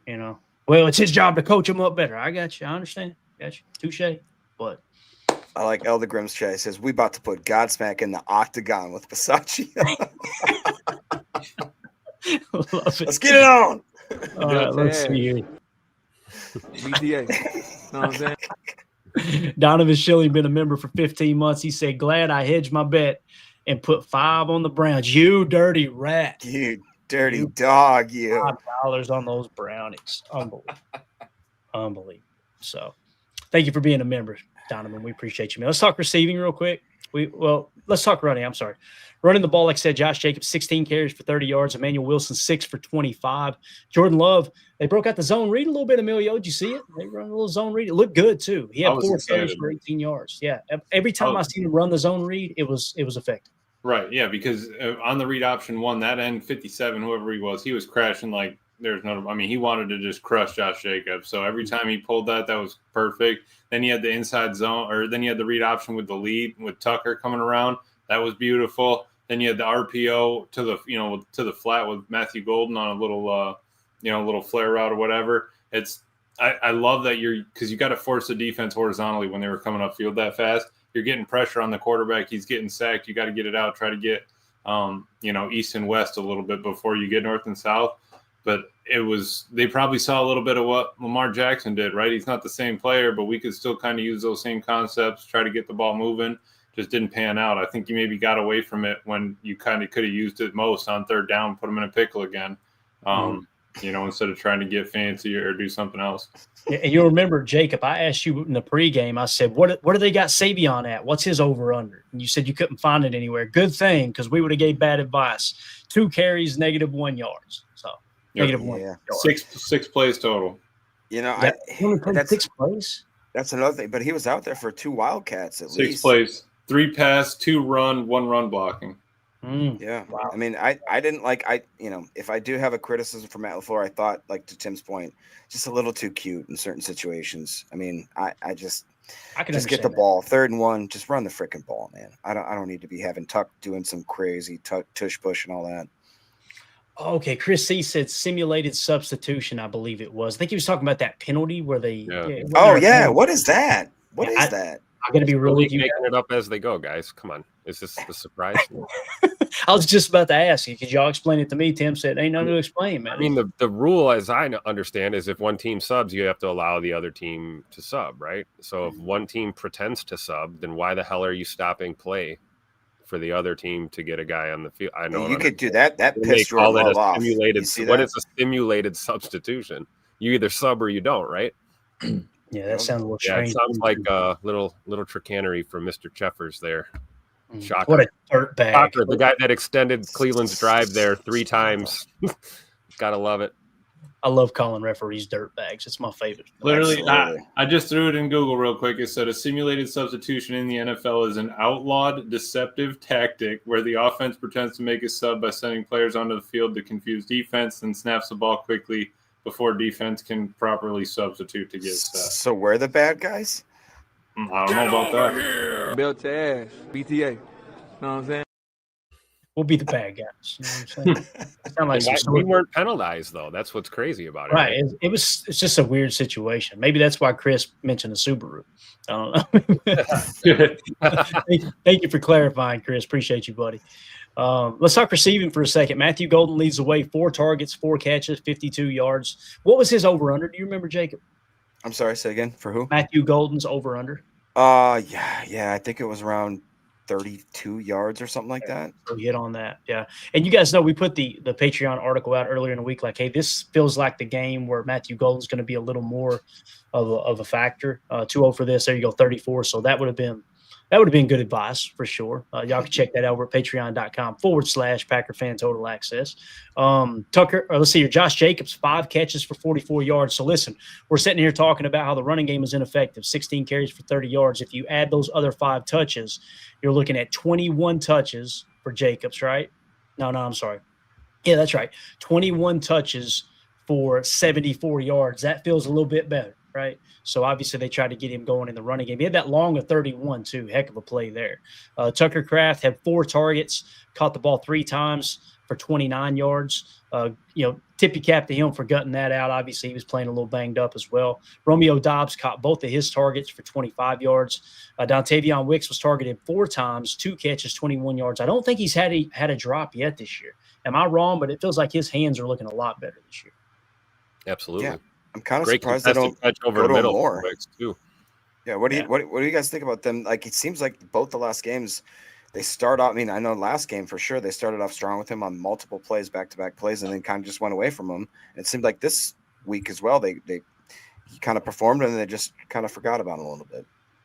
Well, it's his job to coach him up better. I got you. I understand. Got you. Touche. But I like Elder Grimm's chat. He says we about to put Godsmack in the octagon with Bisaccia. Let's get it on. All right, let's see here. BTA. Know what I'm saying? Donovan Schilling been a member for 15 months. He said, glad I hedged my bet and put 5 on the Browns. You dirty rat. You dirty dog, you. $5 on those brownies. Unbelievable. So thank you for being a member, Donovan. We appreciate you, man. Let's talk receiving real quick. Let's talk running. I'm sorry. Running the ball, like I said, Josh Jacobs, 16 carries for 30 yards. Emmanuel Wilson, 6 for 25. Jordan Love, they broke out the zone read a little bit, Emilio. Did you see it? They run a little zone read. It looked good, too. He had 4 carries for 18 yards. Yeah. Every time I seen him run the zone read, it was effective. Right, yeah, because on the read option 1, that end 57, whoever he was crashing like there's no – I mean, he wanted to just crush Josh Jacobs. So every time he pulled that was perfect. Then he had the inside zone – or then he had the read option with the lead with Tucker coming around. That was beautiful. Then you had the RPO to the flat with Matthew Golden on a little little flare route or whatever. I love that because you got to force the defense horizontally when they were coming upfield that fast. You're getting pressure on the quarterback. He's getting sacked. You got to get it out. Try to get east and west a little bit before you get north and south. But they probably saw a little bit of what Lamar Jackson did, right? He's not the same player, but we could still kind of use those same concepts, try to get the ball moving. Just didn't pan out. I think you maybe got away from it when you kind of could have used it most on 3rd down, put them in a pickle again, instead of trying to get fancy or do something else. And you'll remember, Jacob, I asked you in the pregame, I said, what do they got Savion at? What's his over-under? And you said you couldn't find it anywhere. Good thing, because we would have gave bad advice. 2 carries, -1 yards. So, -1 yards. 6 plays total. He only played 6 plays? That's another thing. But he was out there for 2 Wildcats at 6 least. 6 plays. 3 pass, 2 run, 1 run blocking. Yeah. Wow. I mean, I didn't if I do have a criticism for Matt LaFleur, I thought, like to Tim's point, just a little too cute in certain situations. I mean, I can just get the ball 3rd and 1, just run the freaking ball, man. I don't need to be having Tuck doing some crazy tush push and all that. Okay, Chris C said simulated substitution, I believe it was. I think he was talking about that penalty where they what is that? What is that? I'm going to be really making it up as they go, guys. Come on. Is this the surprise? I was just about to ask you. Could y'all explain it to me? Tim said, ain't nothing to explain, man. I mean, the rule, as I understand, is if one team subs, you have to allow the other team to sub, right? So if one team pretends to sub, then why the hell are you stopping play for the other team to get a guy on the field? I know you could do that. That pissed Jordan Love off. What is a simulated substitution? You either sub or you don't, right? Yeah, that sounds a little strange. It sounds like a little chicanery from Mr. Cheffers there. Shocker. What a dirtbag. Shocker. The guy that extended Cleveland's drive there 3 times. Gotta love it. I love calling referees dirtbags. It's my favorite. Literally, I just threw it in Google real quick. It said a simulated substitution in the NFL is an outlawed, deceptive tactic where the offense pretends to make a sub by sending players onto the field to confuse defense, then snaps the ball quickly before defense can properly substitute to get set. So we're the bad guys? I don't know about that. Belt to ass. BTA. Know what I'm saying? We'll be the bad guys. You know what I'm saying? We weren't penalized, though. That's what's crazy about it. Right. It's just a weird situation. Maybe that's why Chris mentioned the Subaru. I don't know. Thank you for clarifying, Chris. Appreciate you, buddy. Let's talk receiving for a second. Matthew Golden leads the way, 4 targets, 4 catches, 52 yards. What was his over-under? Do you remember, Jacob? I'm sorry, say again. For who? Matthew Golden's over-under. Yeah. I think it was around 32 yards or something like that. So hit on that, yeah. And you guys know we put the Patreon article out earlier in the week, like, hey, this feels like the game where Matthew Golden's going to be a little more of a factor. 2-0 for this. There you go, 34. So that would have been That would have been good advice for sure. Y'all can check that out over at patreon.com/Packer Fan Total Access. Let's see here. Josh Jacobs, 5 catches for 44 yards. So listen, we're sitting here talking about how the running game is ineffective, 16 carries for 30 yards. If you add those other 5 touches, you're looking at 21 touches for Jacobs, right? No, I'm sorry. Yeah, that's right. 21 touches for 74 yards. That feels a little bit better, right? So obviously they tried to get him going in the running game. He had that long of 31 too. Heck of a play there. Tucker Kraft had 4 targets, caught the ball 3 times for 29 yards. Tippy cap to him for gutting that out. Obviously he was playing a little banged up as well. Romeo Doubs caught both of his targets for 25 yards. Dontavion Wicks was targeted 4 times, 2 catches, 21 yards. I don't think he's had a drop yet this year. Am I wrong? But it feels like his hands are looking a lot better this year. Absolutely. Yeah. I'm kind of surprised they don't over go the middle more. Too. Yeah. What do you guys think about them? Like, it seems like both the last games, they start off. I mean, I know last game for sure they started off strong with him on multiple plays, back-to-back plays, and then kind of just went away from him. And it seemed like this week as well, he kind of performed and they just kind of forgot about him a little bit.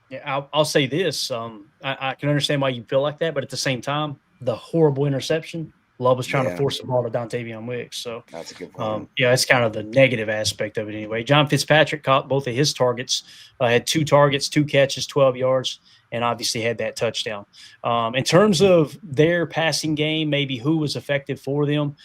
Yeah, I'll say this. I can understand why you feel like that, but at the same time, the horrible interception. Love was trying to force the ball to Dontavion Wicks. So that's a good point. That's kind of the negative aspect of it anyway. John Fitzpatrick caught both of his targets, had 2 targets, 2 catches, 12 yards, and obviously had that touchdown. In terms of their passing game, maybe who was effective for them,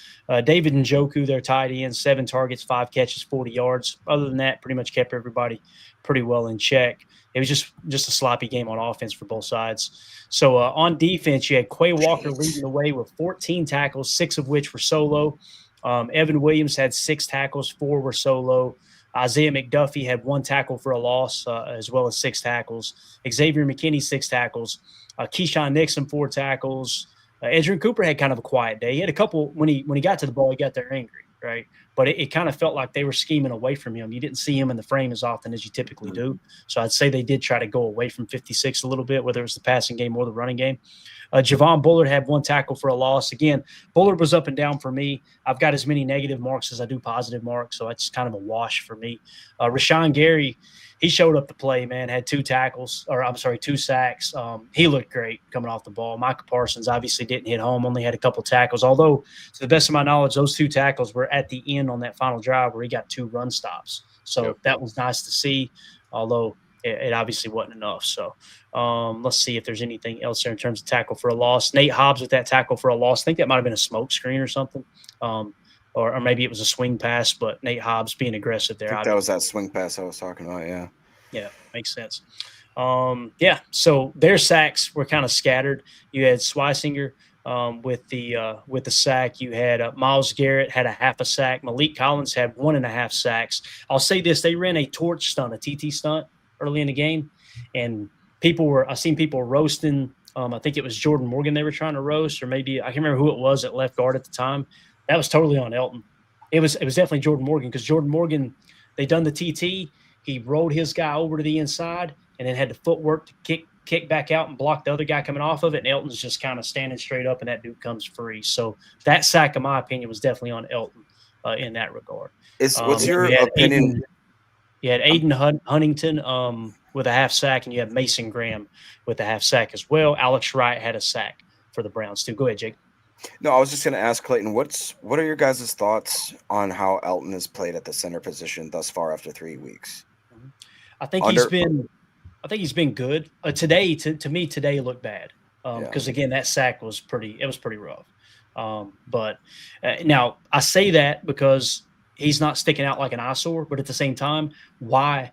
David Njoku, their tight end, 7 targets, 5 catches, 40 yards. Other than that, pretty much kept everybody pretty well in check. It was just a sloppy game on offense for both sides. So on defense, you had Quay Walker leading the way with 14 tackles, 6 of which were solo. Evan Williams had 6 tackles, 4 were solo. Isaiah McDuffie had 1 tackle for a loss, as well as 6 tackles. Xavier McKinney, 6 tackles. Keyshawn Nixon, 4 tackles. Adrian Cooper had kind of a quiet day. He had a couple when he got to the ball, he got there angry, right? But it kind of felt like they were scheming away from him. You didn't see him in the frame as often as you typically do. So I'd say they did try to go away from 56 a little bit, whether it was the passing game or the running game. Javon Bullard had 1 tackle for a loss. Again, Bullard was up and down for me. I've got as many negative marks as I do positive marks, so it's kind of a wash for me. Rashawn Gary, he showed up to play, man, had 2 sacks. He looked great coming off the ball. Micah Parsons obviously didn't hit home, only had a couple tackles, although to the best of my knowledge, those 2 tackles were at the end on that final drive where he got 2 run stops. So that was nice to see, although it obviously wasn't enough. So let's see if there's anything else there in terms of tackle for a loss. Nate Hobbs with that tackle for a loss. I think that might have been a smoke screen or something. Or maybe it was a swing pass, but Nate Hobbs being aggressive there. I think that was that swing pass I was talking about, yeah. Yeah, makes sense. So their sacks were kind of scattered. You had Swisinger with the sack. You had Myles Garrett had a half a sack. Malik Collins had 1.5 sacks. I'll say this: they ran a torch stunt, a TT stunt, early in the game, and I seen people roasting. I think it was Jordan Morgan they were trying to roast, or maybe I can't remember who it was at left guard at the time. That was totally on Elton. It was definitely Jordan Morgan, because Jordan Morgan, they done the TT. He rolled his guy over to the inside and then had the footwork to kick back out and block the other guy coming off of it. And Elton's just kind of standing straight up, and that dude comes free. So that sack, in my opinion, was definitely on Elton in that regard. What's your opinion? You had Aiden Huntington with a half sack, and you had Mason Graham with a half sack as well. Alex Wright had a sack for the Browns too. Go ahead, Jake. No, I was just going to ask Clayton, what are your guys' thoughts on how Elton has played at the center position thus far after 3 weeks? I think he's been good. Today, to me, today looked bad because again, that sack was pretty rough. But now I say that because he's not sticking out like an eyesore, but at the same time, why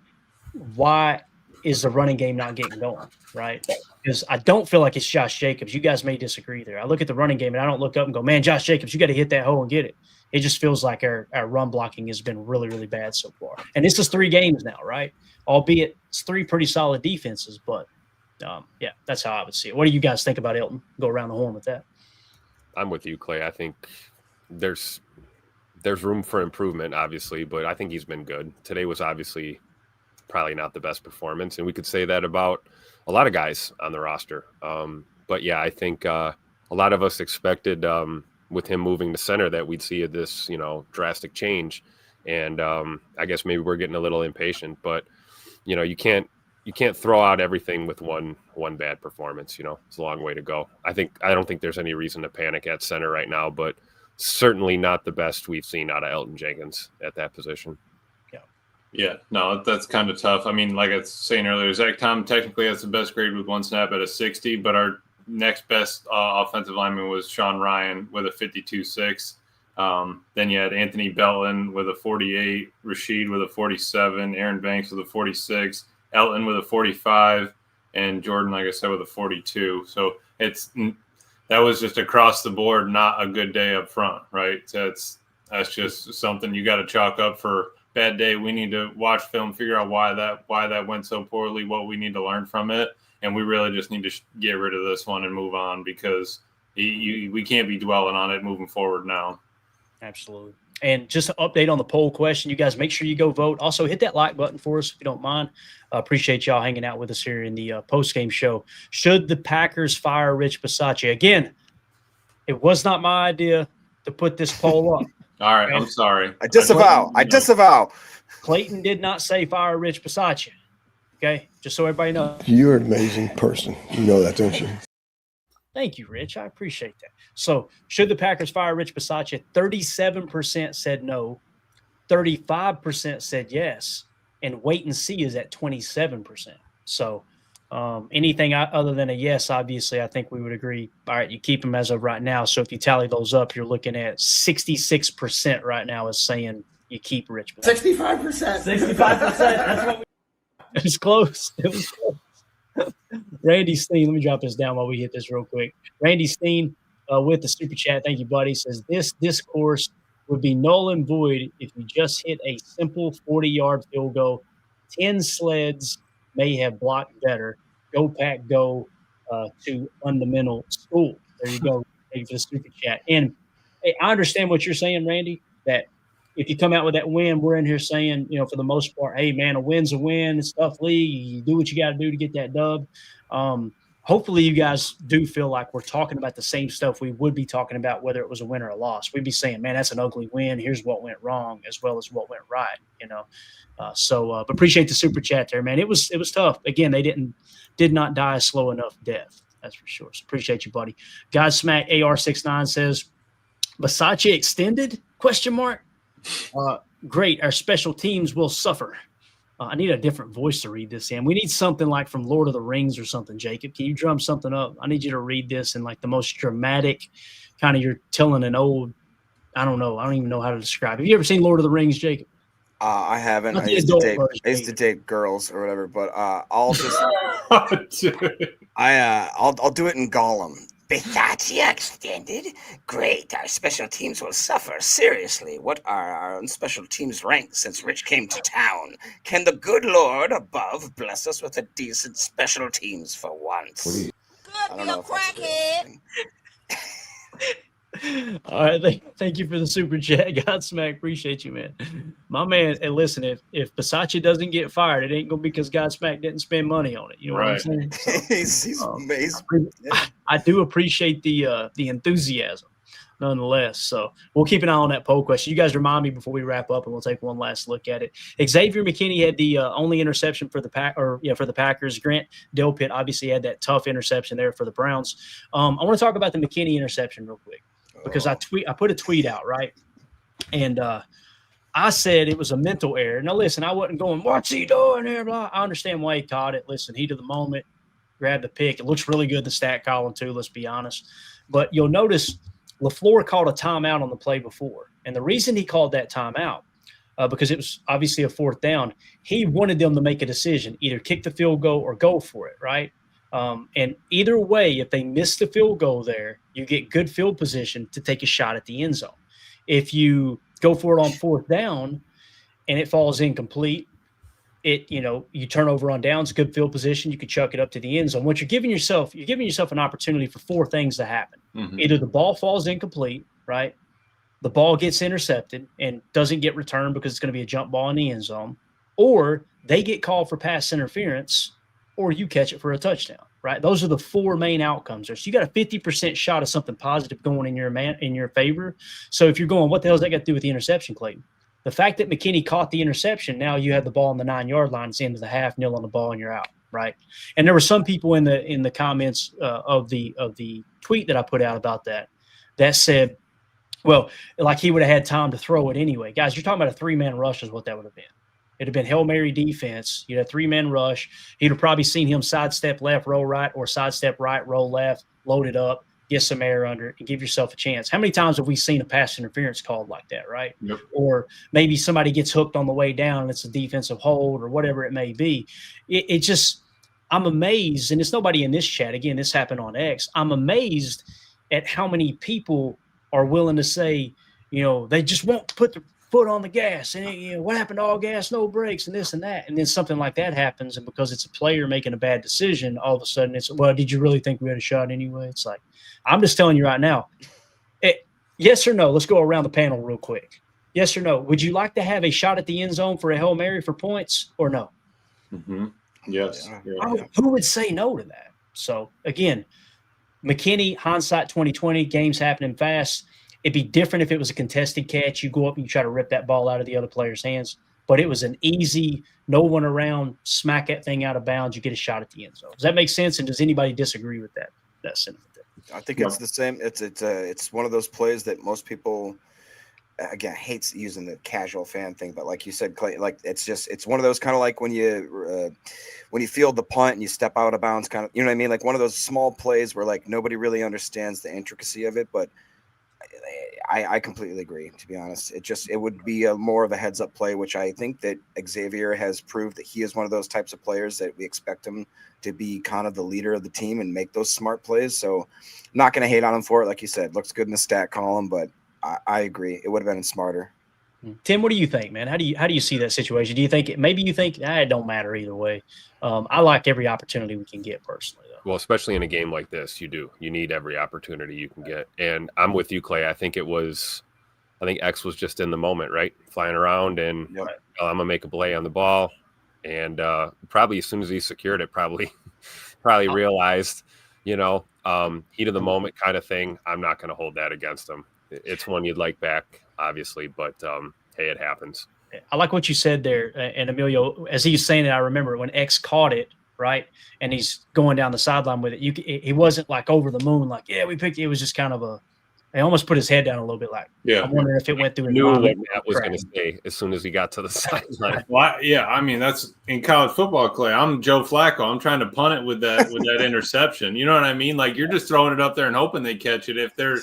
is the running game not getting going, right? Because I don't feel like it's Josh Jacobs. You guys may disagree there. I look at the running game and I don't look up and go, man, Josh Jacobs, you got to hit that hole and get it. It just feels like our run blocking has been really, really bad so far. And this is 3 games now, right? Albeit it's 3 pretty solid defenses, but that's how I would see it. What do you guys think about Elton? Go around the horn with that. I'm with you, Clay. I think there's room for improvement, obviously, but I think he's been good. Today was obviously probably not the best performance, and we could say that about a lot of guys on the roster. But yeah, I think a lot of us expected with him moving to center that we'd see this, drastic change. And I guess maybe we're getting a little impatient, but you can't you can't throw out everything with one bad performance. It's a long way to go. I don't think there's any reason to panic at center right now, but certainly not the best we've seen out of Elton Jenkins at that position. Yeah, no, that's kind of tough. I mean, like I was saying earlier, Zach Tom technically has the best grade with one snap at a 60, but our next best offensive lineman was Sean Ryan with a 52.6. Then you had Anthony Belton with a 48, Rashid with a 47, Aaron Banks with a 46, Elton with a 45, and Jordan, like I said, with a 42. So that was just across the board, not a good day up front, right? That's just something you got to chalk up for bad day. We need to watch film, figure out why that went so poorly, what we need to learn from it, and we really just need to get rid of this one and move on because we can't be dwelling on it moving forward now. Absolutely. And just an update on the poll question, you guys make sure you go vote. Also, hit that like button for us if you don't mind. Appreciate y'all hanging out with us here in the post-game show. Should the Packers fire Rich Bisaccia? Again, it was not my idea to put this poll up. All right, I'm sorry. I disavow. Clayton did not say fire Rich Bisaccia. Okay, just so everybody knows. You're an amazing person. You know that, don't you? Thank you, Rich. I appreciate that. So, should the Packers fire Rich Bisaccia? 37% said no, 35% said yes, and wait and see is at 27%. So, anything other than a yes, obviously, I think we would agree. All right, you keep him as of right now. So, if you tally those up, you're looking at 66% right now is saying you keep Rich Bisaccia. 65%. 65%. That's what it was close. It was close. Randy Steen, let me drop this down while we hit this real quick. Randy Steen with the super chat, thank you, buddy, says this discourse would be null and void if you just hit a simple 40-yard field goal. 10 sleds may have blocked better. Go Pack, go to fundamental school. There you go. Thank you for the super chat. And hey, I understand what you're saying, Randy, that if you come out with that win, we're in here saying, for the most part, hey, man, a win's a win. It's tough league. You do what you got to do to get that dub. Hopefully you guys do feel like we're talking about the same stuff we would be talking about whether it was a win or a loss. We'd be saying, man, that's an ugly win. Here's what went wrong as well as what went right, but appreciate the super chat there, man. It was tough. Again, they did not die a slow enough death. That's for sure. So appreciate you, buddy. Godsmack AR69 says, Bisaccia extended? ? Great. Our special teams will suffer. I need a different voice to read this in. We need something like from Lord of the Rings or something, Jacob. Can you drum something up? I need you to read this in like the most dramatic kind of you're telling an old, I don't know. I don't even know how to describe it. Have you ever seen Lord of the Rings, Jacob? I haven't. Not I the used adult to date. version, I used to date girls or whatever, but I'll just. Dude. I'll do it in Gollum. Bisaccia extended? Great. Our special teams will suffer. Seriously, what are our special teams ranked since Rich came to town? Can the good Lord above bless us with a decent special teams for once? I don't know if that's a real thing. All right, thank you for the super chat, Godsmack. Appreciate you, man. My man, and listen, if Bisaccia doesn't get fired, it ain't gonna be because Godsmack didn't spend money on it. You know what I'm saying? So, he's I do appreciate the enthusiasm, nonetheless. So we'll keep an eye on that poll question. You guys remind me before we wrap up, and we'll take one last look at it. Xavier McKinney had the only interception for the Packers. Grant Delpit obviously had that tough interception there for the Browns. I want to talk about the McKinney interception real quick. Because I put a tweet out, right? And I said it was a mental error. Now, listen, I wasn't going, what's he doing here? Blah. I understand why he caught it. Listen, heat of the moment, grabbed the pick. It looks really good in the stat column, too, let's be honest. But you'll notice LaFleur called a timeout on the play before. And the reason he called that timeout, because it was obviously a fourth down, he wanted them to make a decision, either kick the field goal or go for it, right? And either way, if they miss the field goal there, you get good field position to take a shot at the end zone. If you go for it on fourth down and it falls incomplete, you turn over on downs, good field position, you can chuck it up to the end zone. What you're giving yourself an opportunity for four things to happen. Mm-hmm. Either the ball falls incomplete, right? The ball gets intercepted and doesn't get returned because it's going to be a jump ball in the end zone, or they get called for pass interference, or you catch it for a touchdown, right? Those are the four main outcomes there. So you got a 50% shot of something positive going in your favor. So if you're going, what the hell does that got to do with the interception, Clayton? The fact that McKinney caught the interception, now you have the ball on the 9-yard line, it's the end of the half, nil on the ball, and you're out. right? And there were some people in the comments of the tweet that I put out about that said, well, like he would have had time to throw it anyway. Guys, you're talking about a 3-man rush is what that would have been. It'd have been Hail Mary defense. You had a 3-man rush. He'd have probably seen him sidestep left, roll right, or sidestep right, roll left, load it up, get some air under it, and give yourself a chance. How many times have we seen a pass interference called like that, right? Yep. Or maybe somebody gets hooked on the way down and it's a defensive hold or whatever it may be. It just – I'm amazed, and it's nobody in this chat. Again, this happened on X. I'm amazed at how many people are willing to say, they just won't put the foot on the gas, and what happened to all gas, no brakes, and this and that, and then something like that happens, and because it's a player making a bad decision, all of a sudden it's, well, did you really think we had a shot anyway? It's like, I'm just telling you right now, yes or no? Let's go around the panel real quick. Yes or no? Would you like to have a shot at the end zone for a Hail Mary for points or no? Mm-hmm. Yes. Who would say no to that? So again, McKinney, hindsight 2020, games happening fast. It'd be different if it was a contested catch. You go up and you try to rip that ball out of the other player's hands. But it was an easy, no one around, smack that thing out of bounds. You get a shot at the end zone. Does that make sense? And does anybody disagree with that sentiment? I think it's the same. It's one of those plays that most people, again, hates using the casual fan thing. But like you said, Clay, like it's one of those kind of like when you field the punt and you step out of bounds, kind of, you know what I mean? Like one of those small plays where like nobody really understands the intricacy of it, but I completely agree, to be honest. It would be more of a heads up play, which I think that Xavier has proved that he is one of those types of players that we expect him to be kind of the leader of the team and make those smart plays. So I'm not going to hate on him for it. Like you said, looks good in the stat column, but I agree. It would have been smarter. Tim, what do you think, man? How do you see that situation? Do you think it don't matter either way? I like every opportunity we can get personally, though. Well, especially in a game like this, you need every opportunity you can get. And I'm with you, Clay. I think X was just in the moment, right? Flying around and I'm going to make a play on the ball. And probably as soon as he secured it, probably realized, heat of the moment kind of thing. I'm not going to hold that against him. It's one you'd like back, obviously, but hey, it happens. I like what you said there. And Emilio, as he's saying it, I remember when X caught it, right? And he's going down the sideline with it. He wasn't like over the moon, like, yeah, we picked it. It was just kind of he almost put his head down a little bit, like, I'm wondering if it went through. Knew what Matt was going to say as soon as he got to the sideline. Well, I mean, that's in college football, Clay. I'm Joe Flacco. I'm trying to punt it with that interception. You know what I mean? Like, you're just throwing it up there and hoping they catch it. If they're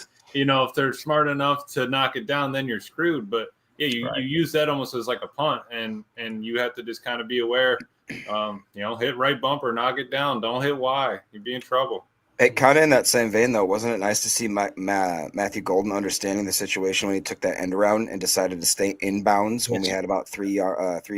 smart enough to knock it down, then you're screwed. But yeah, you use that almost as like a punt, and you have to just kind of be aware. Hit right bumper, knock it down. Don't hit Y. You'd be in trouble. Hey, kind of in that same vein, though, wasn't it nice to see Matthew Golden understanding the situation when he took that end around and decided to stay inbounds when we had about 3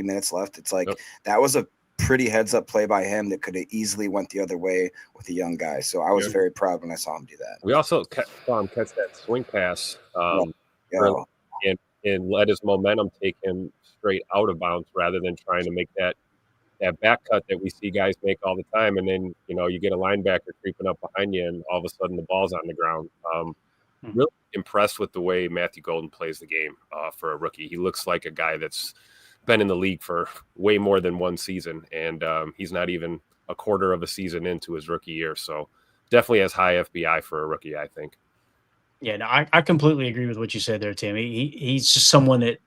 minutes left? It's like that was a pretty heads-up play by him that could have easily went the other way with a young guy. So I was very proud when I saw him do that. We also saw him catch that swing pass and let his momentum take him straight out of bounds rather than trying to make that back cut that we see guys make all the time. And then, you get a linebacker creeping up behind you and all of a sudden the ball's on the ground. Really impressed with the way Matthew Golden plays the game for a rookie. He looks like a guy that's been in the league for way more than one season. And he's not even a quarter of a season into his rookie year. So definitely has high FBI for a rookie, I think. Yeah, no, I completely agree with what you said there, Tim. He's just someone that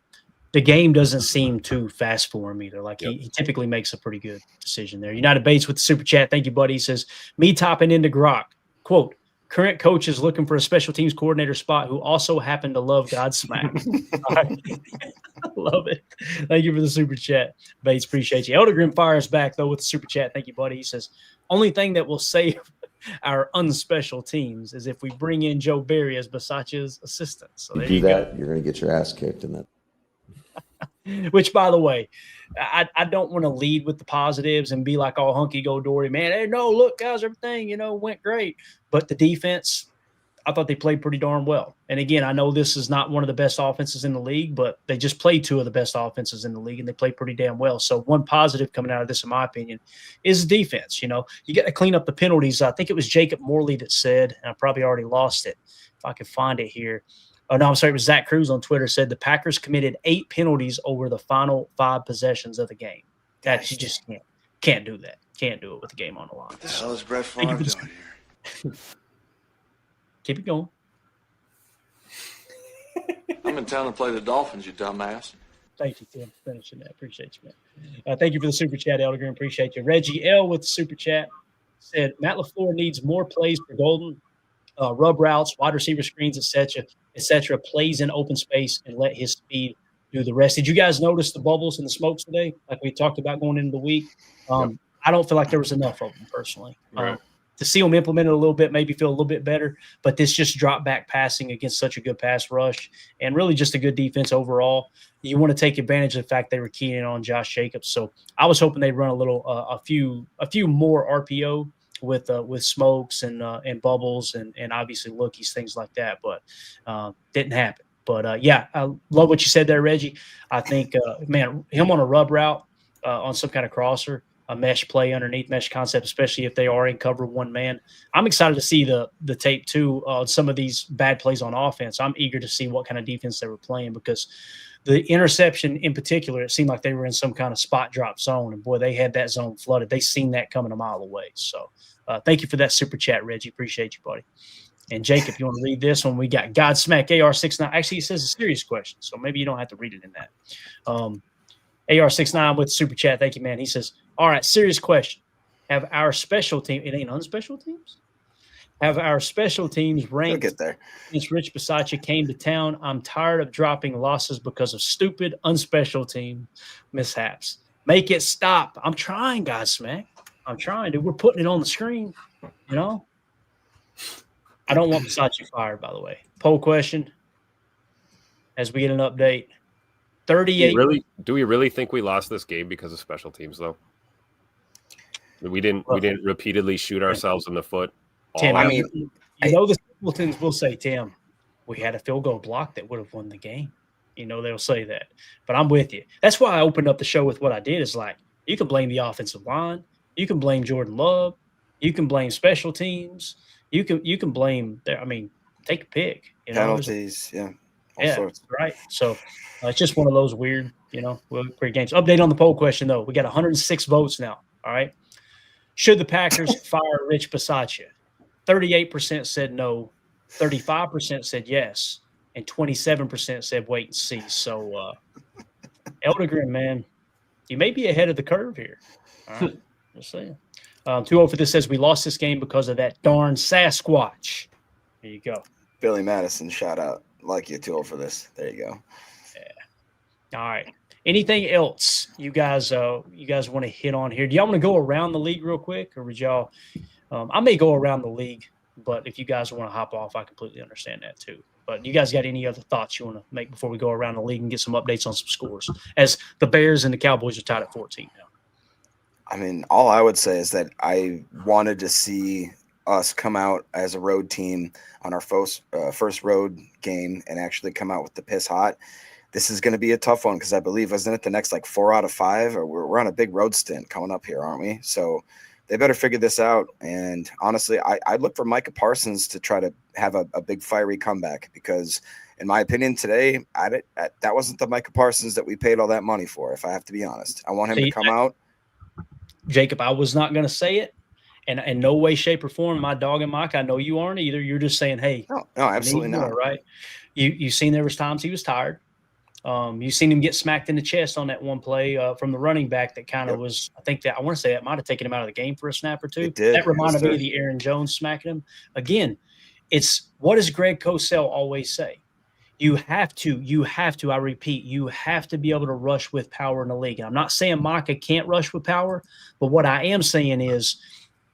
the game doesn't seem too fast for him either. Like he typically makes a pretty good decision there. United Bates with the super chat. Thank you, buddy. He says, me topping into Grok. Quote, current coach is looking for a special teams coordinator spot who also happened to love Godsmack. I love it. Thank you for the super chat. Bates, appreciate you. Elder Grim Fire is back, though, with the super chat. Thank you, buddy. He says, only thing that will save our unspecial teams is if we bring in Joe Barry as Bisaccia's assistant. So there you go. You're going to get your ass kicked in that. Which, by the way, I don't want to lead with the positives and be like all hunky-go-dory, man. Hey, no, look, guys, everything, went great. But the defense, I thought they played pretty darn well. And, again, I know this is not one of the best offenses in the league, but they just played two of the best offenses in the league, and they played pretty damn well. So one positive coming out of this, in my opinion, is defense. You got to clean up the penalties. I think it was Jacob Morley that said, and I probably already lost it, if I could find it here. Oh, no, I'm sorry. It was Zach Cruz on Twitter said the Packers committed 8 penalties over the final 5 possessions of the game. That you just can't. Can't do that. Can't do it with the game on the line. What the hell is Brett Favre doing here? Keep it going. I'm in town to play the Dolphins, you dumbass. Thank you, Tim, for finishing that. Appreciate you, man. Thank you for the super chat, Elder. Appreciate you. Reggie L with the super chat said Matt LaFleur needs more plays for Golden, rub routes, wide receiver screens, etc. Plays in open space and let his speed do the rest. Did you guys notice the bubbles and the smokes today, like we talked about going into the week? I don't feel like there was enough of them personally. Right. To see them implemented a little bit, maybe feel a little bit better, but this just drop back passing against such a good pass rush and really just a good defense overall. You want to take advantage of the fact they were keying on Josh Jacobs. So I was hoping they'd run a few more RPO with smokes and bubbles and obviously lookies, things like that, but didn't happen. But yeah, I love what you said there, Reggie. I think man, him on a rub route on some kind of crosser, a mesh play underneath, mesh concept, especially if they are in cover one man. I'm excited to see the tape too on some of these bad plays on offense. I'm eager to see what kind of defense they were playing because the interception in particular, it seemed like they were in some kind of spot drop zone, and boy, they had that zone flooded. They seen that coming a mile away. So thank you for that super chat, Reggie. Appreciate you, buddy. And Jacob, you want to read this one? We got Godsmack AR69. Actually, it says a serious question, so maybe you don't have to read it in that. AR69 with super chat. Thank you, man. He says, all right, serious question. Have our special team – it ain't unspecial teams? Have our special teams ranked get there since Rich Bisaccia came to town? I'm tired of dropping losses because of stupid unspecial team mishaps. Make it stop. I'm trying, Godsmack. I'm trying, dude. We're putting it on the screen, you know? I don't want Bisaccia fired, by the way. Poll question as we get an update. 38. Do we really think we lost this game because of special teams, though? We didn't repeatedly shoot ourselves in the foot. Tim, the simpletons will say, Tim, we had a field goal block that would have won the game. You know, they'll say that. But I'm with you. That's why I opened up the show with what I did is like, you can blame the offensive line. You can blame Jordan Love. You can blame special teams. You can blame – I mean, take a pick. You know? Penalties, all sorts. Right. So it's just one of those weird, great games. Update on the poll question, though. We got 106 votes now. All right. Should the Packers fire Rich Bisaccia? 38% said no, 35% said yes, and 27% said wait and see. So, Eldegren, man, you may be ahead of the curve here. All right. Just saying. 2-0 for this says we lost this game because of that darn Sasquatch. There you go. Billy Madison, shout out. Like you, 2-0 for this. There you go. Yeah. All right. Anything else you guys want to hit on here? Do y'all want to go around the league real quick, or would y'all? I may go around the league, but if you guys want to hop off, I completely understand that too. But you guys got any other thoughts you want to make before we go around the league and get some updates on some scores? As the Bears and the Cowboys are tied at 14 now. I mean, all I would say is that I wanted to see us come out as a road team on our first road game and actually come out with the piss hot. This is going to be a tough one because I believe, isn't it the next 4 out of 5? Or we're on a big road stint coming up here, aren't we? So they better figure this out. And honestly, I'd look for Micah Parsons to try to have a big fiery comeback because, in my opinion, today, that wasn't the Micah Parsons that we paid all that money for, if I have to be honest. I want him to come out. Jacob, I was not going to say it. And in no way, shape, or form, my dog and Mike, I know you aren't either. You're just saying, hey. No, absolutely not. Right? You seen there was times he was tired. You seen him get smacked in the chest on that one play from the running back that kind of was, I want to say that might have taken him out of the game for a snap or two. It did. That reminded me of the Aaron Jones smacking him. Again, it's what does Greg Cosell always say? You have to, I repeat, you have to be able to rush with power in the league. And I'm not saying Micah can't rush with power, but what I am saying is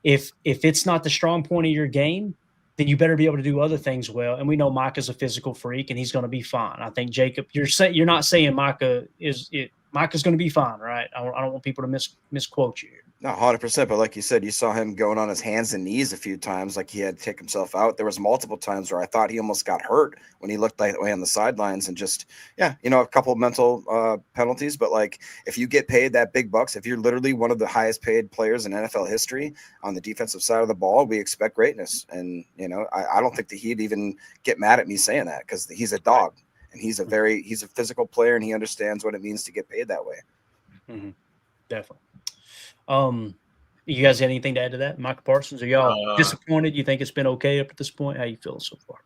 if it's not the strong point of your game, then you better be able to do other things well. And we know Micah's a physical freak, and he's going to be fine. I think, Jacob, you're not saying Micah's going to be fine, right? I don't want people to misquote you here. No, 100%. But like you said, you saw him going on his hands and knees a few times, like he had to take himself out. There was multiple times where I thought he almost got hurt when he looked that way on the sidelines, and just, a couple of mental penalties. But if you get paid that big bucks, if you're literally one of the highest paid players in NFL history on the defensive side of the ball, we expect greatness. And, I don't think that he'd even get mad at me saying that because he's a dog and he's a physical player and he understands what it means to get paid that way. Mm-hmm. Definitely. You guys got anything to add to that? Michael Parsons, are y'all disappointed? You think it's been okay up to this point? How you feeling so far?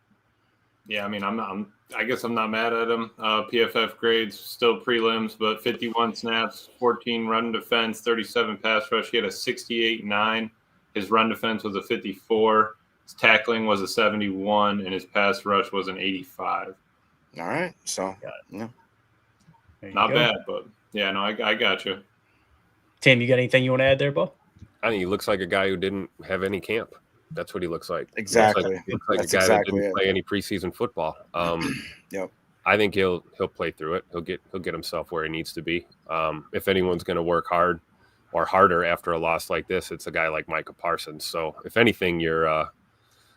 Yeah, I mean, I guess I'm not mad at him. PFF grades still prelims, but 51 snaps, 14 run defense, 37 pass rush. He had a 68.9. His run defense was a 54. His tackling was a 71, and his pass rush was an 85. All right, so yeah, not bad, but yeah, no, I got you. Tim, you got anything you want to add there, Bo? I think he looks like a guy who didn't have any camp. That's what he looks like. Exactly. He looks like a guy that didn't play any preseason football. Yep. I think he'll play through it. He'll get himself where he needs to be. If anyone's going to work hard or harder after a loss like this, it's a guy like Micah Parsons. So if anything, you're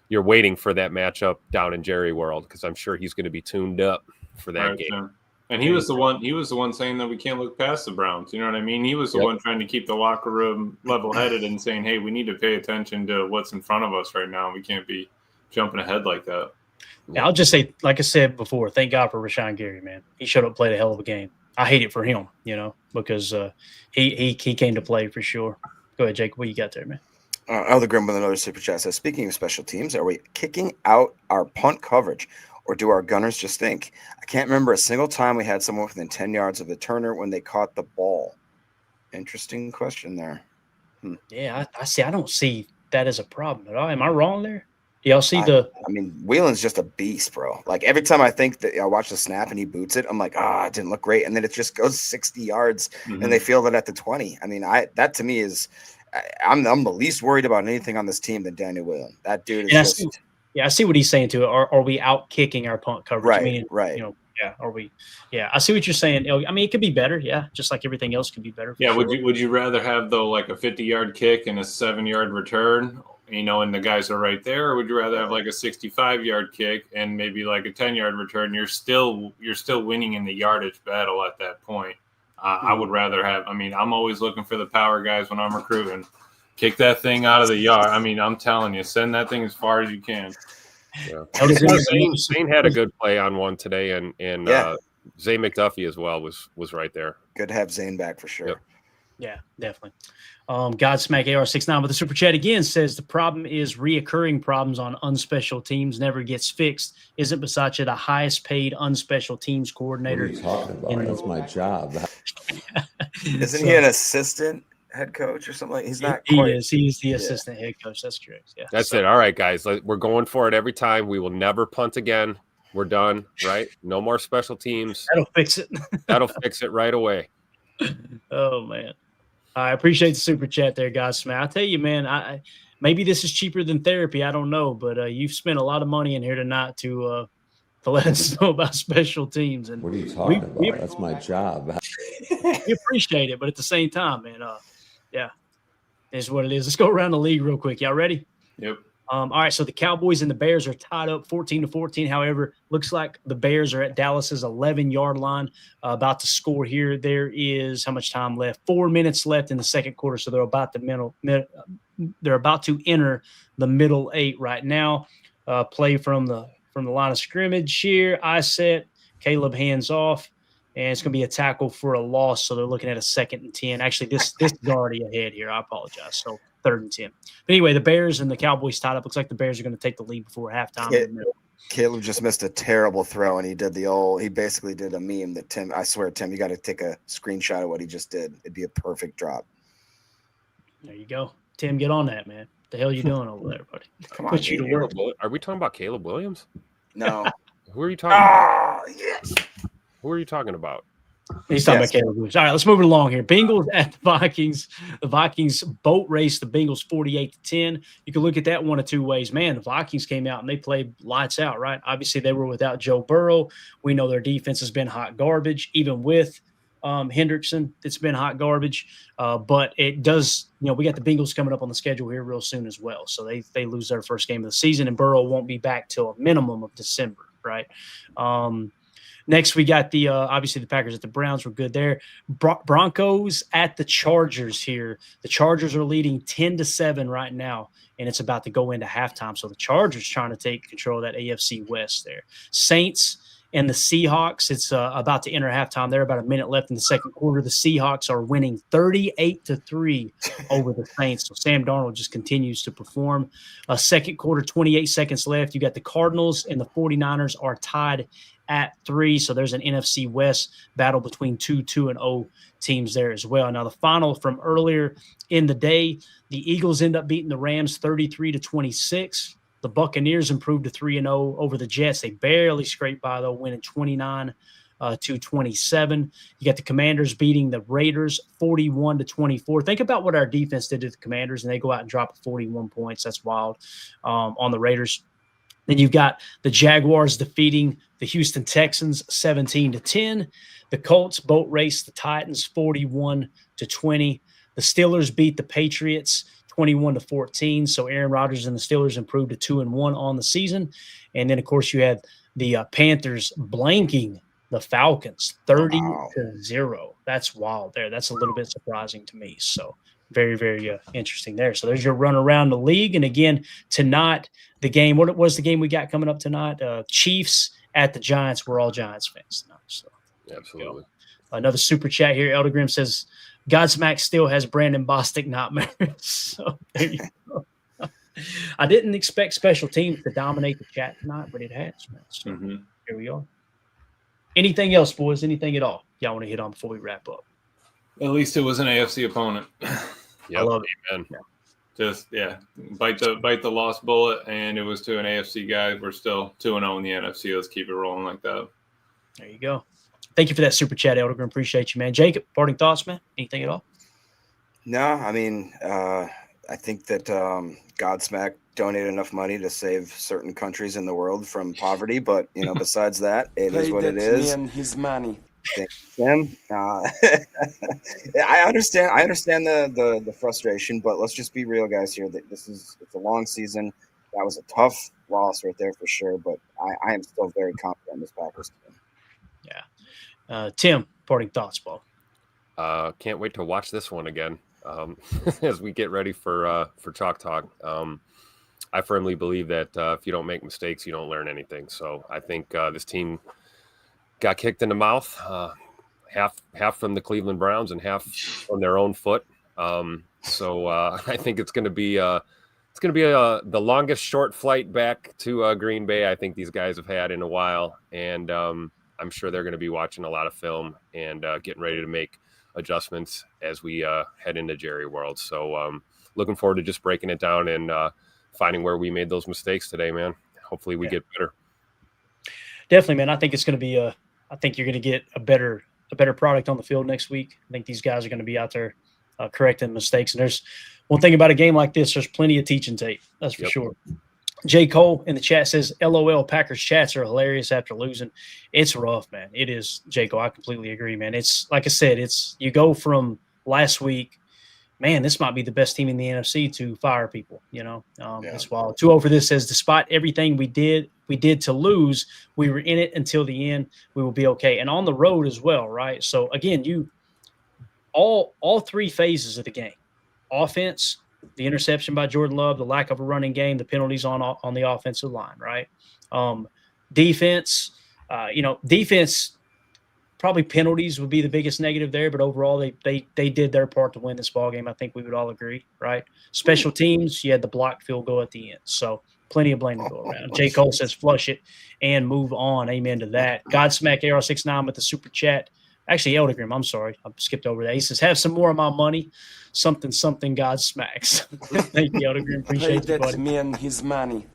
waiting for that matchup down in Jerry World, because I'm sure he's going to be tuned up for that game. Sure. And he was the one saying that we can't look past the Browns. You know what I mean? He was the one trying to keep the locker room level-headed and saying, hey, we need to pay attention to what's in front of us right now. We can't be jumping ahead like that. Yeah, I'll just say, like I said before, thank God for Rashawn Gary, man. He showed up, played a hell of a game. I hate it for him, because he came to play for sure. Go ahead, Jake. What you got there, man? Elder Grim with another super chat says, speaking of special teams, are we kicking out our punt coverage, or do our gunners just think? I can't remember a single time we had someone within 10 yards of the turner when they caught the ball. Interesting question there. Yeah, I see. I don't see that as a problem at all. Am I wrong there? Y'all see Whelan's just a beast, bro. Like, every time I think that I watch the snap and he boots it, I'm like, it didn't look great. And then it just goes 60 yards and they field it at the 20. I mean, that to me is I'm the least worried about anything on this team than Daniel Whelan. That dude is I see what he's saying to it. Are we out kicking our punt coverage? Right, right. Are we? Yeah, I see what you're saying. I mean, it could be better. Yeah, just like everything else could be better. Yeah, sure. Would you rather have, though, like a 50-yard kick and a 7-yard return, and the guys are right there, or would you rather have like a 65-yard kick and maybe like a 10-yard return? You're still winning in the yardage battle at that point. I would rather have. I mean, I'm always looking for the power guys when I'm recruiting. Kick that thing out of the yard. I mean, I'm telling you, send that thing as far as you can. Yeah. Zane had a good play on one today, and Zay McDuffie as well was right there. Good to have Zane back for sure. Yep. Yeah, definitely. Godsmack AR69 with the super chat again says the problem is reoccurring problems on unspecial teams never gets fixed. Isn't Bisaccia the highest paid unspecial teams coordinator? What are you talking about? That's my job. Isn't he an assistant head coach or something? He's not. He is. He's the assistant head coach. That's correct. Yeah. That's it. All right, guys. We're going for it every time. We will never punt again. We're done. Right? No more special teams. That'll fix it. That'll fix it right away. Oh man, I appreciate the super chat there, guys. Man, I tell you, man, maybe this is cheaper than therapy. I don't know, but you've spent a lot of money in here tonight to let us know about special teams. And what are you talking about? That's my job. We appreciate it, but at the same time, man, yeah, is what it is. Let's go around the league real quick. Y'all ready? Yep. All right, so the Cowboys and the Bears are tied up 14-14. However, looks like the Bears are at Dallas's 11-yard line, about to score here. There is how much time left? 4 minutes left in the second quarter, so they're about to enter the middle 8 right now. Play from the line of scrimmage here. I set Caleb hands off, and it's going to be a tackle for a loss. So they're looking at a 2nd and 10. Actually, this is already ahead here. I apologize. So 3rd and 10. But anyway, the Bears and the Cowboys tied up. Looks like the Bears are going to take the lead before halftime. Caleb just missed a terrible throw, and he basically did a meme that Tim, I swear, Tim, you got to take a screenshot of what he just did. It'd be a perfect drop. There you go. Tim, get on that, man. What the hell are you doing over there, buddy? Come on, you to work. Are we talking about Caleb Williams? No. Who are you talking about? Yes. Who are you talking about? He's talking about Caleb Williams. All right, let's move it along here. Bengals at the Vikings. The Vikings boat raced the Bengals 48-10. You can look at that one of two ways. Man, the Vikings came out and they played lights out, right? Obviously, they were without Joe Burrow. We know their defense has been hot garbage, even with Hendrickson. It's been hot garbage. But it does, we got the Bengals coming up on the schedule here real soon as well. So they lose their first game of the season, and Burrow won't be back till a minimum of December, right? Next, we got obviously the Packers at the Browns. We're good there. Broncos at the Chargers here. The Chargers are leading 10-7 right now, and it's about to go into halftime. So the Chargers trying to take control of that AFC West there. Saints and the Seahawks. It's about to enter halftime. There, about a minute left in the second quarter. The Seahawks are winning 38-3 over the Saints. So Sam Darnold just continues to perform. Second quarter, 28 seconds left. You got the Cardinals and the 49ers are tied at 3. So there's an NFC West battle between 2-2-0 teams there as well. Now the final from earlier in the day, the Eagles end up beating the Rams 33-26. The Buccaneers improved to 3-0 over the Jets. They barely scraped by, though, winning 29-27. You got the Commanders beating the Raiders 41-24. Think about what our defense did to the Commanders, and they go out and drop 41 points. That's wild on the Raiders. Then you've got the Jaguars defeating the Houston Texans 17-10. The Colts boat raced the Titans 41-20. The Steelers beat the Patriots 21-14. So Aaron Rodgers and the Steelers improved to 2-1 on the season. And then, of course, you had the Panthers blanking the Falcons 30-0. That's wild there. That's a little bit surprising to me. So very, very interesting there. So there's your run around the league. And again, tonight, the game, what was the game we got coming up tonight? Chiefs at the Giants. We're all Giants fans tonight. So absolutely. Another super chat here. Elder Grimm says, Godsmack still has Brandon Bostic nightmares. So there you go. I didn't expect special teams to dominate the chat tonight, but it has, man. So here we are. Anything else, boys? Anything at all y'all want to hit on before we wrap up? At least it was an AFC opponent. I love it, man. Just bite the lost bullet, and it was to an AFC guy. We're still 2-0 in the NFC. Let's keep it rolling like that. There you go. Thank you for that super chat, Elder Grimm. Appreciate you, man. Jacob, parting thoughts, man? Anything at all? No, I mean, I think that Godsmack donated enough money to save certain countries in the world from poverty. But, besides that, it is what it is. His money. Tim, I understand the frustration, but let's just be real, guys. Here, that it's a long season. That was a tough loss right there for sure. But I am still very confident in this Packers team. Yeah. Tim, parting thoughts, Paul. Can't wait to watch this one again as we get ready for Chalk Talk. I firmly believe that if you don't make mistakes, you don't learn anything. So I think this team got kicked in the mouth, half from the Cleveland Browns and half from their own foot. So I think it's going to be the longest short flight back to Green Bay I think these guys have had in a while, and I'm sure they're going to be watching a lot of film and getting ready to make adjustments as we head into Jerry World. So looking forward to just breaking it down and finding where we made those mistakes today, man. Hopefully we get better. Definitely, man. I think it's going to be I think you're going to get a better product on the field next week. I think these guys are going to be out there correcting mistakes. And there's one thing about a game like this, there's plenty of teaching tape. That's for sure. J. Cole in the chat says, LOL, Packers chats are hilarious after losing. It's rough, man. It is, J. Cole. I completely agree, man. It's, like I said, you go from last week, man, this might be the best team in the NFC to fire people, It's wild. 2-0 for this says, despite everything we did to lose, we were in it until the end. We will be okay. And on the road as well, right? So, again, all three phases of the game, offense, the interception by Jordan Love, the lack of a running game, the penalties on the offensive line, right? Defense, defense, probably penalties would be the biggest negative there, but overall they did their part to win this ball game. I think we would all agree, right? Special teams, you had the blocked field goal at the end, so plenty of blame to go around. J. Cole says, flush it and move on. Amen to that. Godsmack AR69 with the super chat. Actually, Elder Grimm, I'm sorry. I skipped over that. He says, have some more of my money. Something, Godsmacks. Thank you, Elder Grimm. Appreciate you, buddy. Man, his money.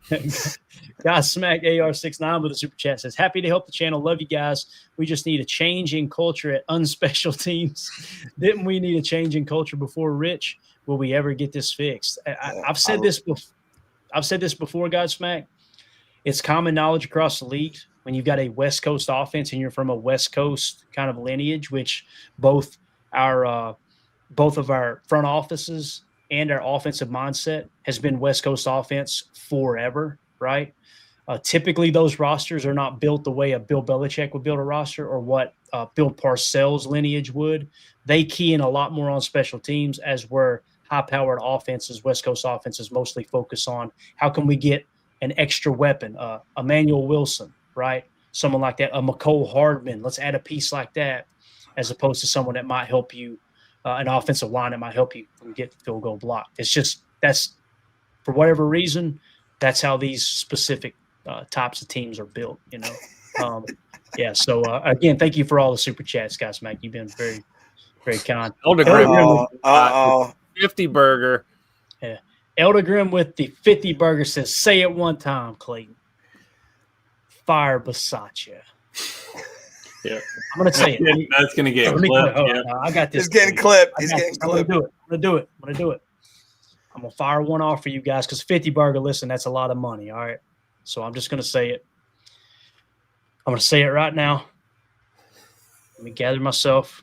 Godsmack AR69 with a super chat says, happy to help the channel. Love you guys. We just need a change in culture at unspecial teams. Didn't we need a change in culture before, Rich? Will we ever get this fixed? I've said this before, Godsmack. It's common knowledge across the league when you've got a West Coast offense and you're from a West Coast kind of lineage, which both of our front offices and our offensive mindset has been West Coast offense forever, right? Typically, those rosters are not built the way a Bill Belichick would build a roster or what Bill Parcells' lineage would. They key in a lot more on special teams, as where high-powered offenses, West Coast offenses, mostly focus on how can we get an extra weapon, Emmanuel Wilson, right? someone like that, a McCole Hardman. Let's add a piece like that as opposed to someone that might help you, an offensive line that might help you get field goal blocked. It's just that's for whatever reason, that's how these specific types of teams are built, you know. Yeah. So again, thank you for all the super chats, guys. Mike, you've been very, very kind. Elder Grimm, 50 burger. Yeah. Elder Grimm with the 50 burger says, "Say it one time, Clayton. Fire Basaccia." Yeah, I'm gonna say it. That's gonna get clipped. Yeah. I got this. He's getting clipped. He's getting clipped. I'm gonna do it. I'm gonna fire one off for you guys because 50 burger. Listen, that's a lot of money. All right, so I'm just gonna say it. I'm gonna say it right now. Let me gather myself.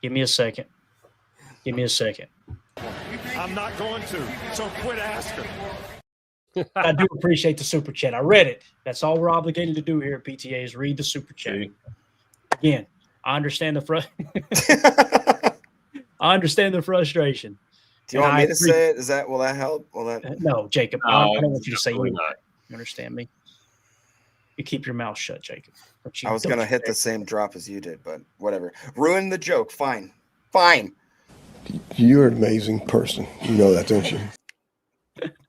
Give me a second. I'm not going to, so quit asking. I do appreciate the super chat. I read it. That's all we're obligated to do here at PTA is read the super chat. Again, I understand the frustration. Do you want me to say it? Will that help? No, Jacob. No, I don't want you to say absolutely it. not. You understand me? You keep your mouth shut, Jacob. I was going to hit the same drop as you did, but whatever. Ruin the joke. Fine. You're an amazing person. You know that, don't you?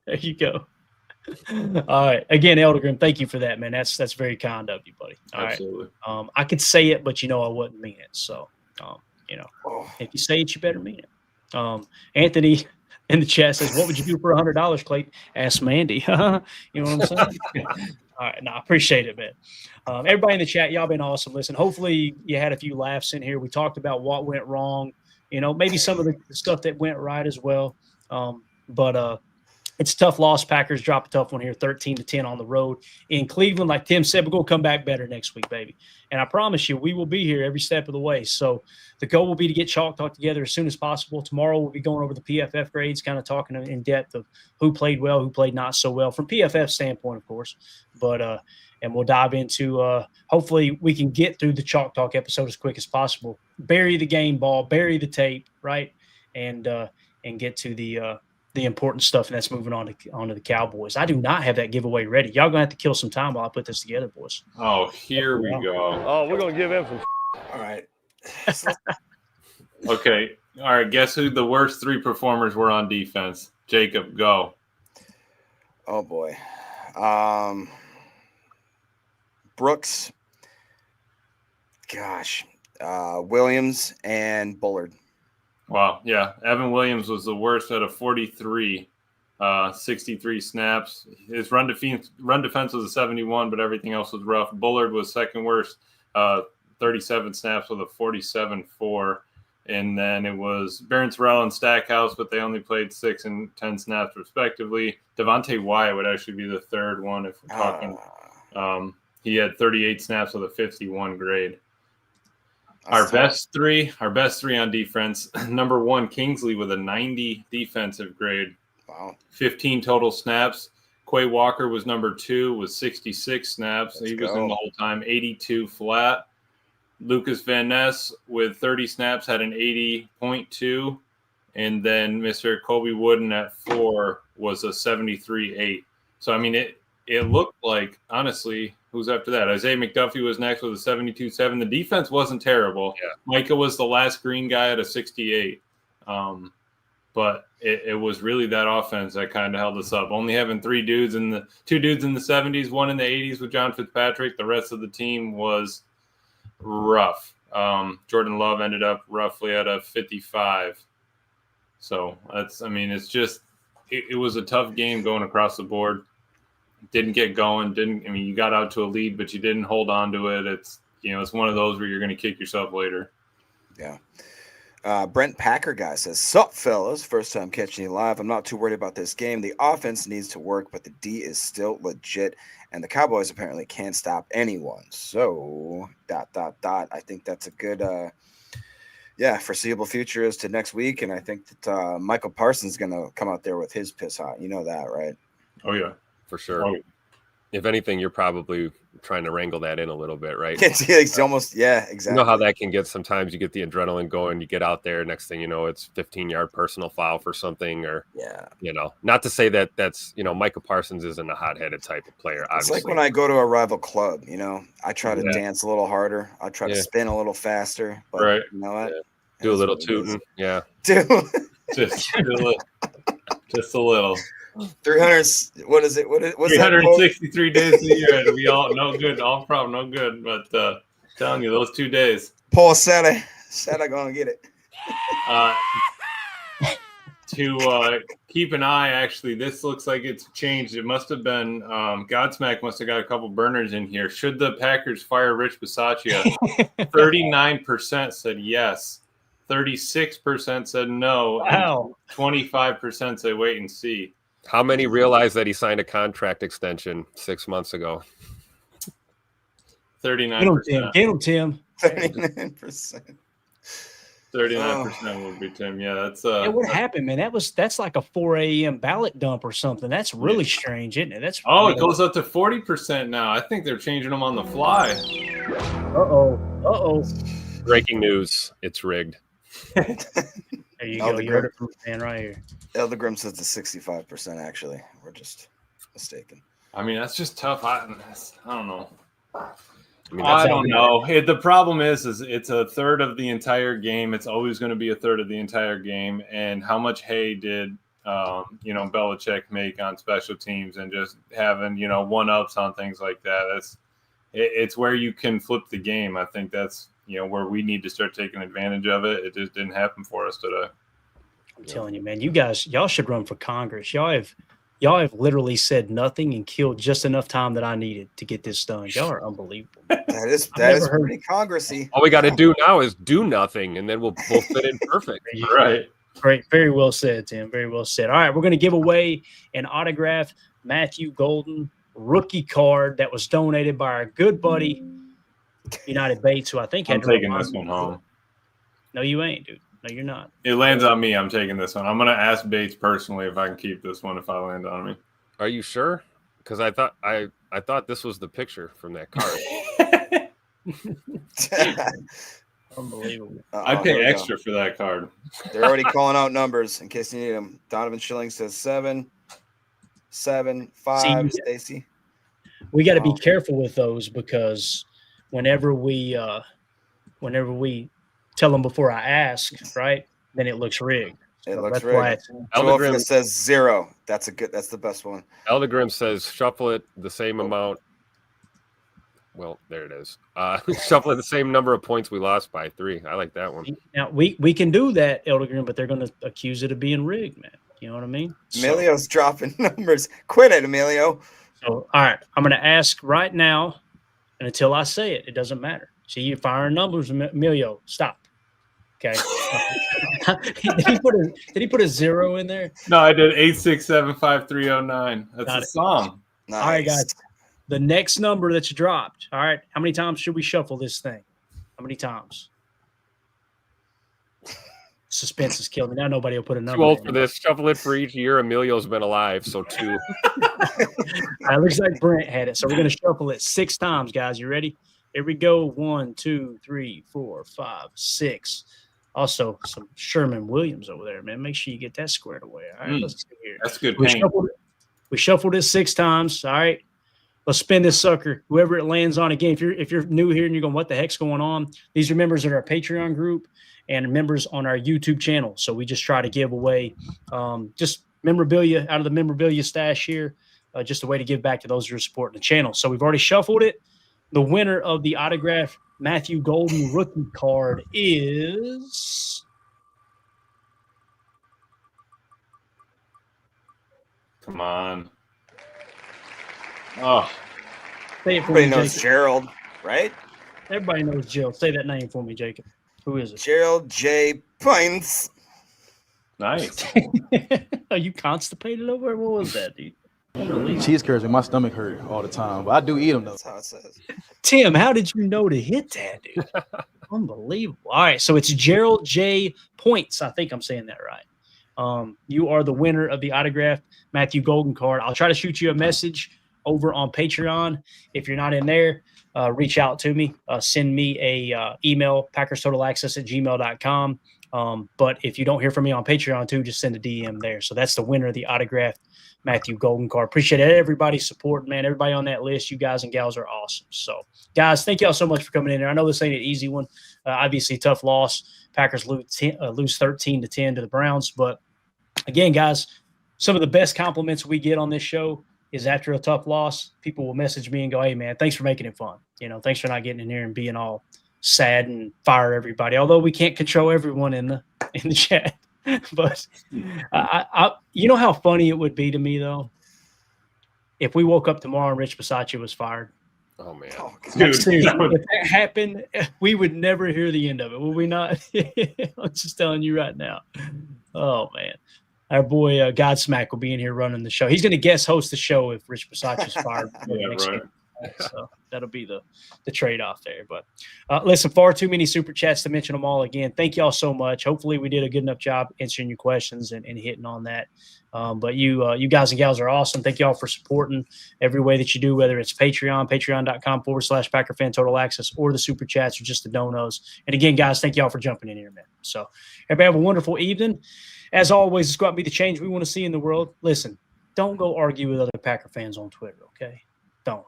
There you go. All right. Again, Elder Grimm, thank you for that, man. That's very kind of you, buddy. All Absolutely. Right. I could say it, but I wouldn't mean it. So, if you say it, you better mean it. Anthony in the chat says, "What would you do for $100, Clayton?" Ask Mandy. You know what I'm saying? All right. No, I appreciate it, man. Everybody in the chat, y'all been awesome. Listen, hopefully you had a few laughs in here. We talked about what went wrong. Maybe some of the stuff that went right as well. But it's a tough loss. Packers drop a tough one here, 13-10 on the road in Cleveland. Like Tim said, we're going to come back better next week, baby. And I promise you, we will be here every step of the way. So the goal will be to get Chalk Talk together as soon as possible. Tomorrow we'll be going over the PFF grades, kind of talking in depth of who played well, who played not so well, from PFF standpoint, of course. But and we'll dive into hopefully we can get through the Chalk Talk episode as quick as possible. Bury the game ball, bury the tape, right? And get to the important stuff, and that's moving on to the Cowboys. I do not have that giveaway ready. Y'all gonna have to kill some time while I put this together, boys. Oh, here we go. Oh, we're gonna give him some. All right. Okay. All right. Guess who the worst three performers were on defense? Jacob, go. Oh boy. Brooks. Gosh. Williams and Bullard. Wow. Yeah. Evan Williams was the worst out of 43, 63 snaps. His run defense was a 71, but everything else was rough. Bullard was second worst, 37 snaps with a 47-4. And then it was Barron Sorrell and Stackhouse, but they only played 6 and 10 snaps respectively. Devontae Wyatt would actually be the third one if we're talking. He had 38 snaps with a 51 grade. Our best three on defense. Number 1, Kingsley with a 90 defensive grade. Wow. 15 total snaps. Quay Walker was number 2 with 66 snaps. He was in the whole time, 82 flat. Lucas Van Ness with 30 snaps had an 80.2. And then Mr. Colby Wooden at 4 was a 73.8. So, I mean, it looked like, honestly, who's after that? Isaiah McDuffie was next with a 72.7. The defense wasn't terrible. Yeah. Micah was the last green guy at a 68. But it was really that offense that kind of held us up. Only having 2 dudes in the 70s, 1 in the 80s with John Fitzpatrick. The rest of the team was rough. Jordan Love ended up roughly at a 55. So it was a tough game going across the board. Didn't get going. You got out to a lead, but you didn't hold on to it. It's one of those where you're going to kick yourself later. Yeah. Brent Packer guy says, "Sup, fellas? First time catching you live. I'm not too worried about this game. The offense needs to work, but the D is still legit, and the Cowboys apparently can't stop anyone. So, ... I think that's a good, foreseeable future as to next week, and I think that Michael Parsons is going to come out there with his piss hot. You know that, right? Oh, yeah. For sure. Oh, If anything, you're probably trying to wrangle that in a little bit, right? It's almost, yeah, exactly. You know how that can get. Sometimes you get the adrenaline going, you get out there, next thing you know, it's 15-yard personal foul for something, or not to say that that's Micah Parsons isn't a hot-headed type of player. Obviously. It's like when I go to a rival club, I try to dance a little harder, I try to spin a little faster, but you know what? Do a little tooting, Dude. just a little. 300. What is it? What's 363 days a year, and we all no good. All problem, no good. But telling you, those 2 days. Paul said I gonna get it. To keep an eye, actually, this looks like it's changed. It must have been Godsmack must have got a couple burners in here. Should the Packers fire Rich Bisaccia? 39% said yes. 36% said no. Wow. 25% say wait and see. How many realize that he signed a contract extension 6 months ago? 39%. Get him, Tim. 39%. 39% would be Tim. Yeah, that's what happened, man? That's like a 4 a.m. ballot dump or something. That's really strange, isn't it? it goes up to 40% now. I think they're changing them on the fly. Uh-oh. Breaking news. It's rigged. There you go. You heard it from the man right here. Elder Grimm says it's 65%, actually. We're just mistaken. I mean, that's just tough. I don't know. I don't know. The problem is it's a third of the entire game. It's always going to be a third of the entire game. And how much hay did Belichick make on special teams and just having one-ups on things like that? It's where you can flip the game. I think that's where we need to start taking advantage of it. It just didn't happen for us today. I'm telling you, man, y'all should run for Congress. Y'all have literally said nothing and killed just enough time that I needed to get this done. Y'all are unbelievable. That is pretty Congressy. All we got to do now is do nothing, and then we'll fit in perfect. Right. Great. Very well said, Tim. Very well said. All right, we're going to give away an autographed Matthew Golden rookie card that was donated by our good buddy United Bates, who I think I'm taking this one home. No, you ain't, dude. No, you're not. It lands on me. I'm taking this one. I'm going to ask Bates personally if I can keep this one if I land on me. Are you sure? Because I thought this was the picture from that card. Unbelievable. I pay extra for that card. They're already calling out numbers in case you need them. Donovan Schilling says 7, 7, 5. Stacy. We got to be careful with those because whenever we tell them before I ask, right, then it looks rigged. It looks rigged. Eldergrim says 0. That's the best one. Eldergrim says shuffle it the same amount. Well, there it is. Shuffle it the same number of points we lost by 3. I like that one. Now we can do that, Eldergrim, but they're going to accuse it of being rigged, man. You know what I mean? Emilio's dropping numbers. Quit it, Emilio. So, all right, I'm going to ask right now, and until I say it, it doesn't matter. See, you're firing numbers, Emilio. Stop. Okay. Did he put a 0 in there? No, I did 8675309. That's a song. Nice. All right, guys. The next number that you dropped. All right. How many times should we shuffle this thing? How many times? Suspense is killing me. Now nobody will put a number. Too old for this. Shuffle it for each year Emilio's been alive, so 2. It looks like Brent had it. So we're going to shuffle it 6 times, guys. You ready? Here we go. 1, 2, 3, 4, 5, 6. Also, some Sherman Williams over there, man. Make sure you get that squared away. All right, let's see here. That's good. We shuffled it 6 times. All right, let's spin this sucker. Whoever it lands on again. If you're new here and you're going, what the heck's going on? These are members of our Patreon group and members on our YouTube channel. So we just try to give away just memorabilia out of the memorabilia stash here, just a way to give back to those who are supporting the channel. So we've already shuffled it. The winner of the autograph Matthew Golden rookie card is come on. Oh, say it for everybody me, knows Jacob. Gerald, right? Everybody knows Gerald. Say that name for me, Jacob. Who is it? Gerald J. Pines. Nice. Are you constipated over it? What was that, dude? Cheese curds make my stomach hurt all the time, but I do eat them though. That's how it says. Tim, how did you know to hit that, dude? Unbelievable. All right, so it's Gerald J. Points. I think I'm saying that right. You are the winner of the autographed Matthew Golden card. I'll try to shoot you a message over on Patreon. If you're not in there, reach out to me. Send me a email, packerstotalaccess@gmail.com. But if you don't hear from me on Patreon too, just send a DM there. So that's the winner of the autographed Matthew Golden card. Appreciate everybody's support, man. Everybody on that list, you guys and gals are awesome. So, guys, thank y'all so much for coming in there. I know this ain't an easy one. Obviously, tough loss. Packers lose 13-10 to the Browns. But again, guys, some of the best compliments we get on this show is after a tough loss, people will message me and go, "Hey, man, thanks for making it fun. Thanks for not getting in here and being all sad and fire everybody." Although we can't control everyone in the chat, but you know how funny it would be to me though if we woke up tomorrow and Rich Bisaccia was fired. Oh man, Dude, if that happened, we would never hear the end of it, would we not? I'm just telling you right now. Oh man, our boy Godsmack will be in here running the show. He's going to guest host the show if Rich Bisaccia's fired. Yeah, right. So that'll be the trade-off there. But listen, far too many super chats to mention them all again. Thank y'all so much. Hopefully we did a good enough job answering your questions and hitting on that. But you guys and gals are awesome. Thank y'all for supporting every way that you do, whether it's patreon.com/PackerFan Total Access, or the super chats, or just the donos. And again, guys, thank y'all for jumping in here, man. So everybody have a wonderful evening. As always, it's got to be the change we want to see in the world. Listen, don't go argue with other Packer fans on Twitter, okay? Don't.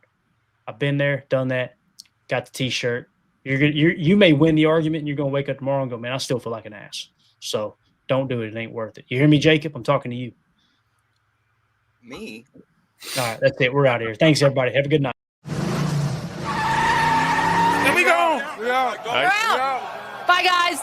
I've been there, done that, got the T-shirt. You may win the argument, and you're going to wake up tomorrow and go, "Man, I still feel like an ass." So don't do it. It ain't worth it. You hear me, Jacob? I'm talking to you. Me? All right, that's it. We're out of here. Thanks, everybody. Have a good night. There we go. We're out. Bye, guys.